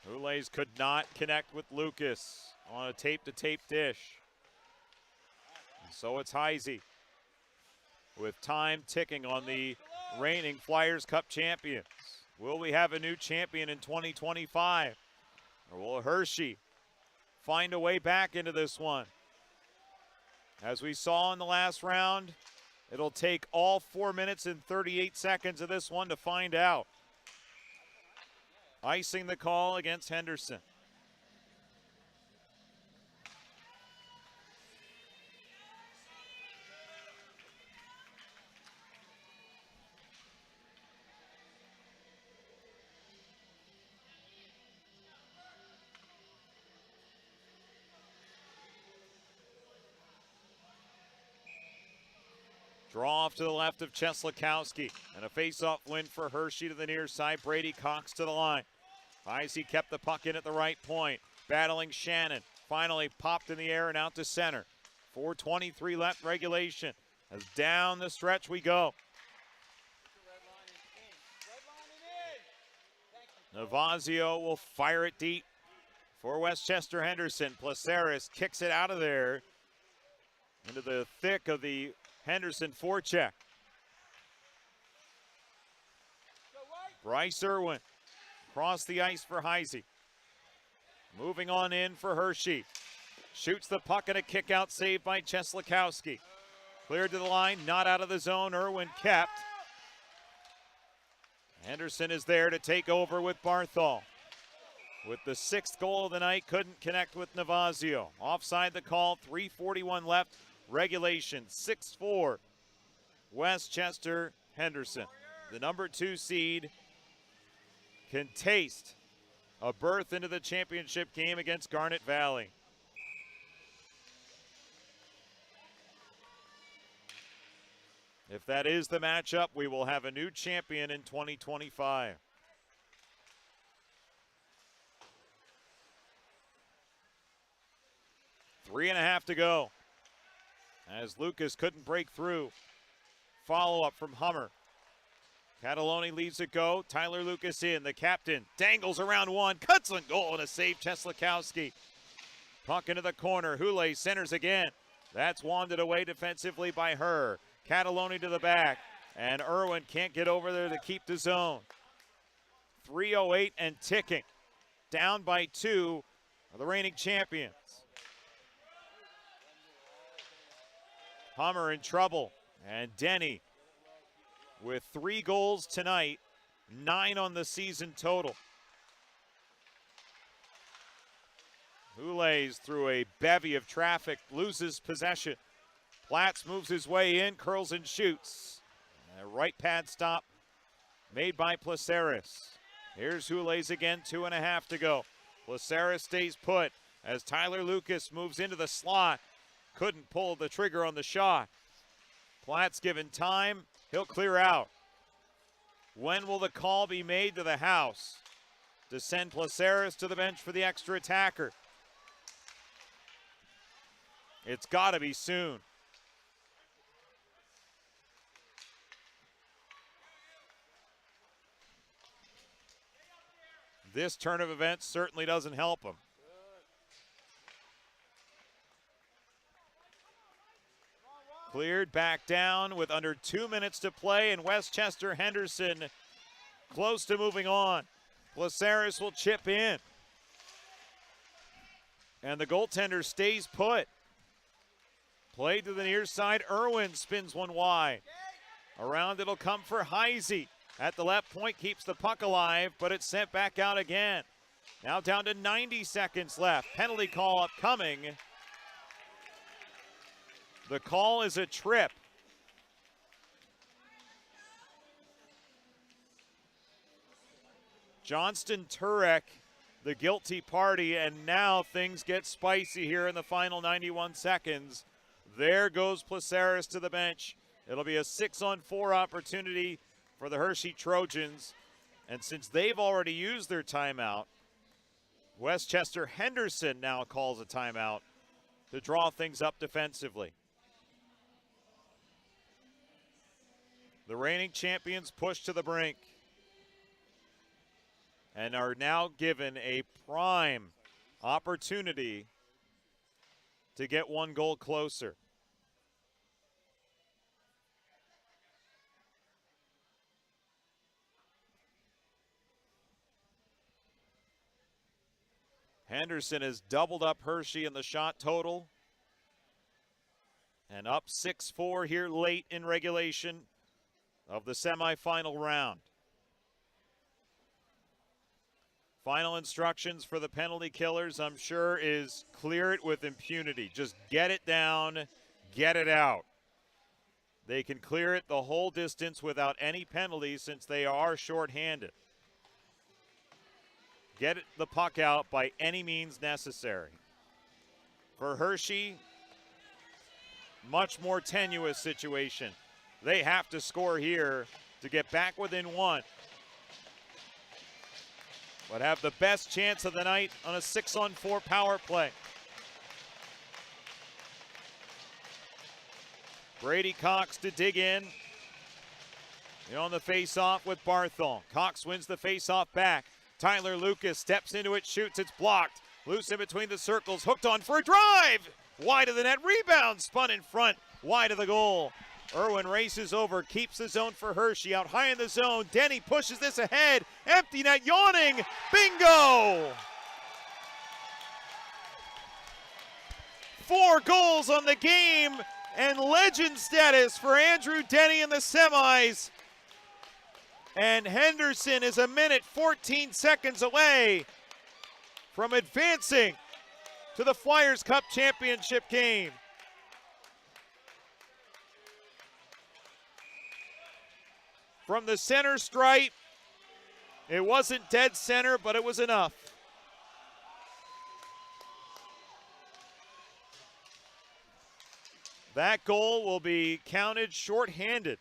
Houlet's could not connect with Lucas on a tape-to-tape dish. And so it's Heisey with time ticking on the reigning Flyers Cup champions. Will we have a new champion in 2025? Or will Hershey find a way back into this one? As we saw in the last round, it'll take all 4 minutes and 38 seconds of this one to find out. Icing the call against Henderson. Draw off to the left of Cheslakowski, and a face-off win for Hershey to the near side. Brady Cox to the line. Heisey kept the puck in at the right point, battling Shannon. Finally popped in the air and out to center. 4:23 left regulation. As down the stretch we go. Navazio will fire it deep for Westchester Henderson. Placeris kicks it out of there into the thick of the Henderson forecheck. Bryce Irwin across the ice for Heisey. Moving on in for Hershey. Shoots the puck and a kick out save by Cheslakowski. Cleared to the line, not out of the zone. Irwin kept. Henderson is there to take over with Barthol. With the 6th goal of the night, couldn't connect with Navazio. Offside the call, 3:41 left. Regulation, 6-4. Westchester Henderson. The number 2 seed can taste a berth into the championship game against Garnet Valley. If that is the matchup, we will have a new champion in 2025. Three and a half to go. As Lucas couldn't break through. Follow-up from Hummer. Cataloni leaves it go. Tyler Lucas in. The captain dangles around one. Cuts on goal and a save. Cheslakowski. Puck into the corner. Hule centers again. That's wanded away defensively by her. Cataloni to the back. And Irwin can't get over there to keep the zone. 3:08 and ticking. Down by 2 are the reigning champions. Hummer in trouble. And Denny with 3 goals tonight, 9 on the season total. Hule's through a bevy of traffic, loses possession. Platts moves his way in, curls and shoots. A right pad stop made by Placeris. Here's Hule's again, 2.5 to go. Placeris stays put as Tyler Lucas moves into the slot. Couldn't pull the trigger on the shot. Platts given time. He'll clear out. When will the call be made to the house to send Placeris to the bench for the extra attacker? It's got to be soon. This turn of events certainly doesn't help him. Cleared back down with under 2 minutes to play, and Westchester Henderson close to moving on. Placeris will chip in. And the goaltender stays put. Played to the near side. Irwin spins one wide. Around it'll come for Heisey. At the left point, keeps the puck alive, but it's sent back out again. Now down to 90 seconds left. Penalty call upcoming. The call is a trip. Johnston Turek, the guilty party, and now things get spicy here in the final 91 seconds. There goes Placeris to the bench. It'll be a 6-on-4 opportunity for the Hershey Trojans. And since they've already used their timeout, Westchester Henderson now calls a timeout to draw things up defensively. The reigning champions push to the brink and are now given a prime opportunity to get 1 goal closer. Henderson has doubled up Hershey in the shot total and up 6-4 here late in regulation of the semifinal round. Final instructions for the penalty killers, I'm sure, is clear it with impunity. Just get it down, get it out. They can clear it the whole distance without any penalties since they are shorthanded. Get the puck out by any means necessary. For Hershey, much more tenuous situation. They have to score here to get back within 1. But have the best chance of the night on a 6-on-4 power play. Brady Cox to dig in. On the face-off with Barthol. Cox wins the face-off back. Tyler Lucas steps into it, shoots, it's blocked. Loose in between the circles, hooked on for a drive! Wide of the net, rebound, spun in front, wide of the goal. Irwin races over, keeps the zone for Hershey, out high in the zone. Denny pushes this ahead, empty net, yawning, bingo! 4 goals on the game, and legend status for Andrew Denny in the semis. And Henderson is a minute 14 seconds away from advancing to the Flyers Cup championship game. From the center stripe, it wasn't dead center, but it was enough. That goal will be counted shorthanded.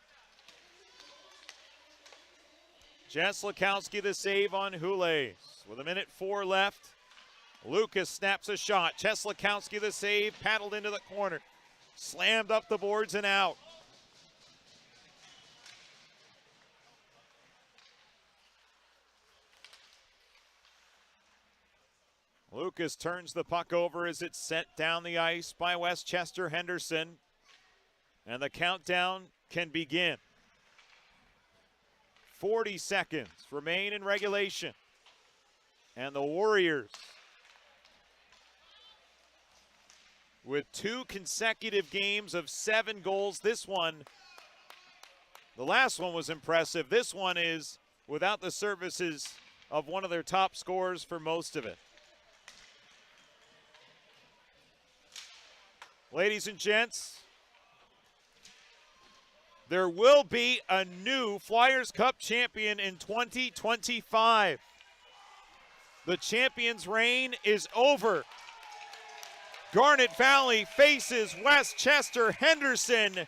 Jeslikowski the save on Hules. With 1:04 left, Lucas snaps a shot. Jeslikowski the save, paddled into the corner. Slammed up the boards and out. Lucas turns the puck over as it's sent down the ice by Westchester Henderson. And the countdown can begin. 40 seconds remain in regulation. And the Warriors, with 2 consecutive games of 7 goals. This one, the last one was impressive. This one is without the services of one of their top scorers for most of it. Ladies and gents, there will be a new Flyers Cup champion in 2025. The champion's reign is over. Garnet Valley faces Westchester Henderson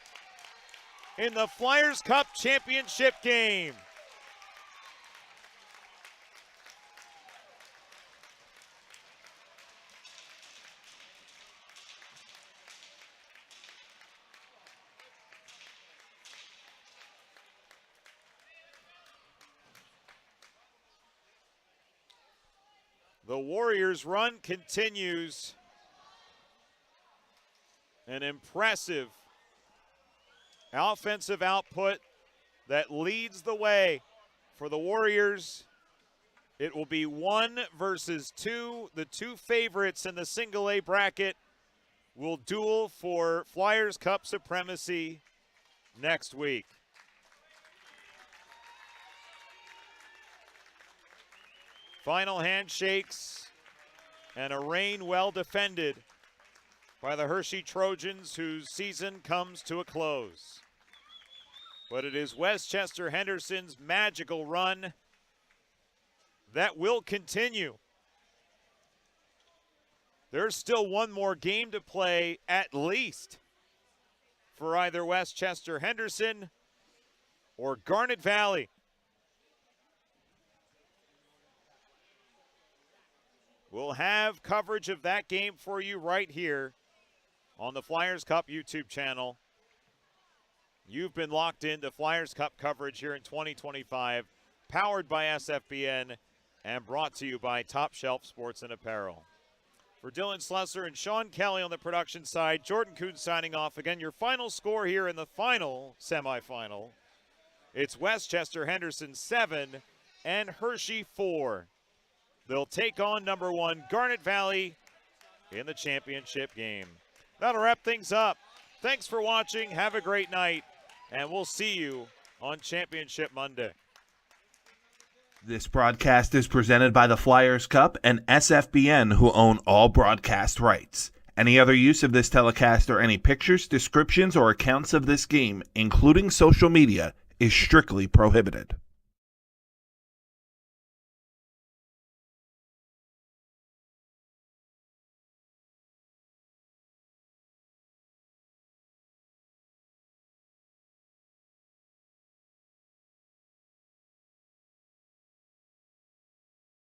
in the Flyers Cup championship game. The Warriors' run continues. An impressive offensive output that leads the way for the Warriors. It will be 1 versus 2. The 2 favorites in the single A bracket will duel for Flyers Cup supremacy next week. Final handshakes and a reign well defended by the Hershey Trojans, whose season comes to a close. But it is Westchester Henderson's magical run that will continue. There's still one more game to play at least for either Westchester Henderson or Garnet Valley. We'll have coverage of that game for you right here on the Flyers Cup YouTube channel. You've been locked into Flyers Cup coverage here in 2025, powered by SFBN and brought to you by Top Shelf Sports and Apparel. For Dylan Slesser and Sean Kelly on the production side, Jordan Kuhn signing off. Again, your final score here in the final semifinal. It's Westchester Henderson 7 and Hershey 4. They'll take on number 1 Garnet Valley in the championship game. That'll wrap things up. Thanks for watching. Have a great night, and we'll see you on Championship Monday. This broadcast is presented by the Flyers Cup and SFBN, who own all broadcast rights. Any other use of this telecast or any pictures, descriptions, or accounts of this game, including social media, is strictly prohibited.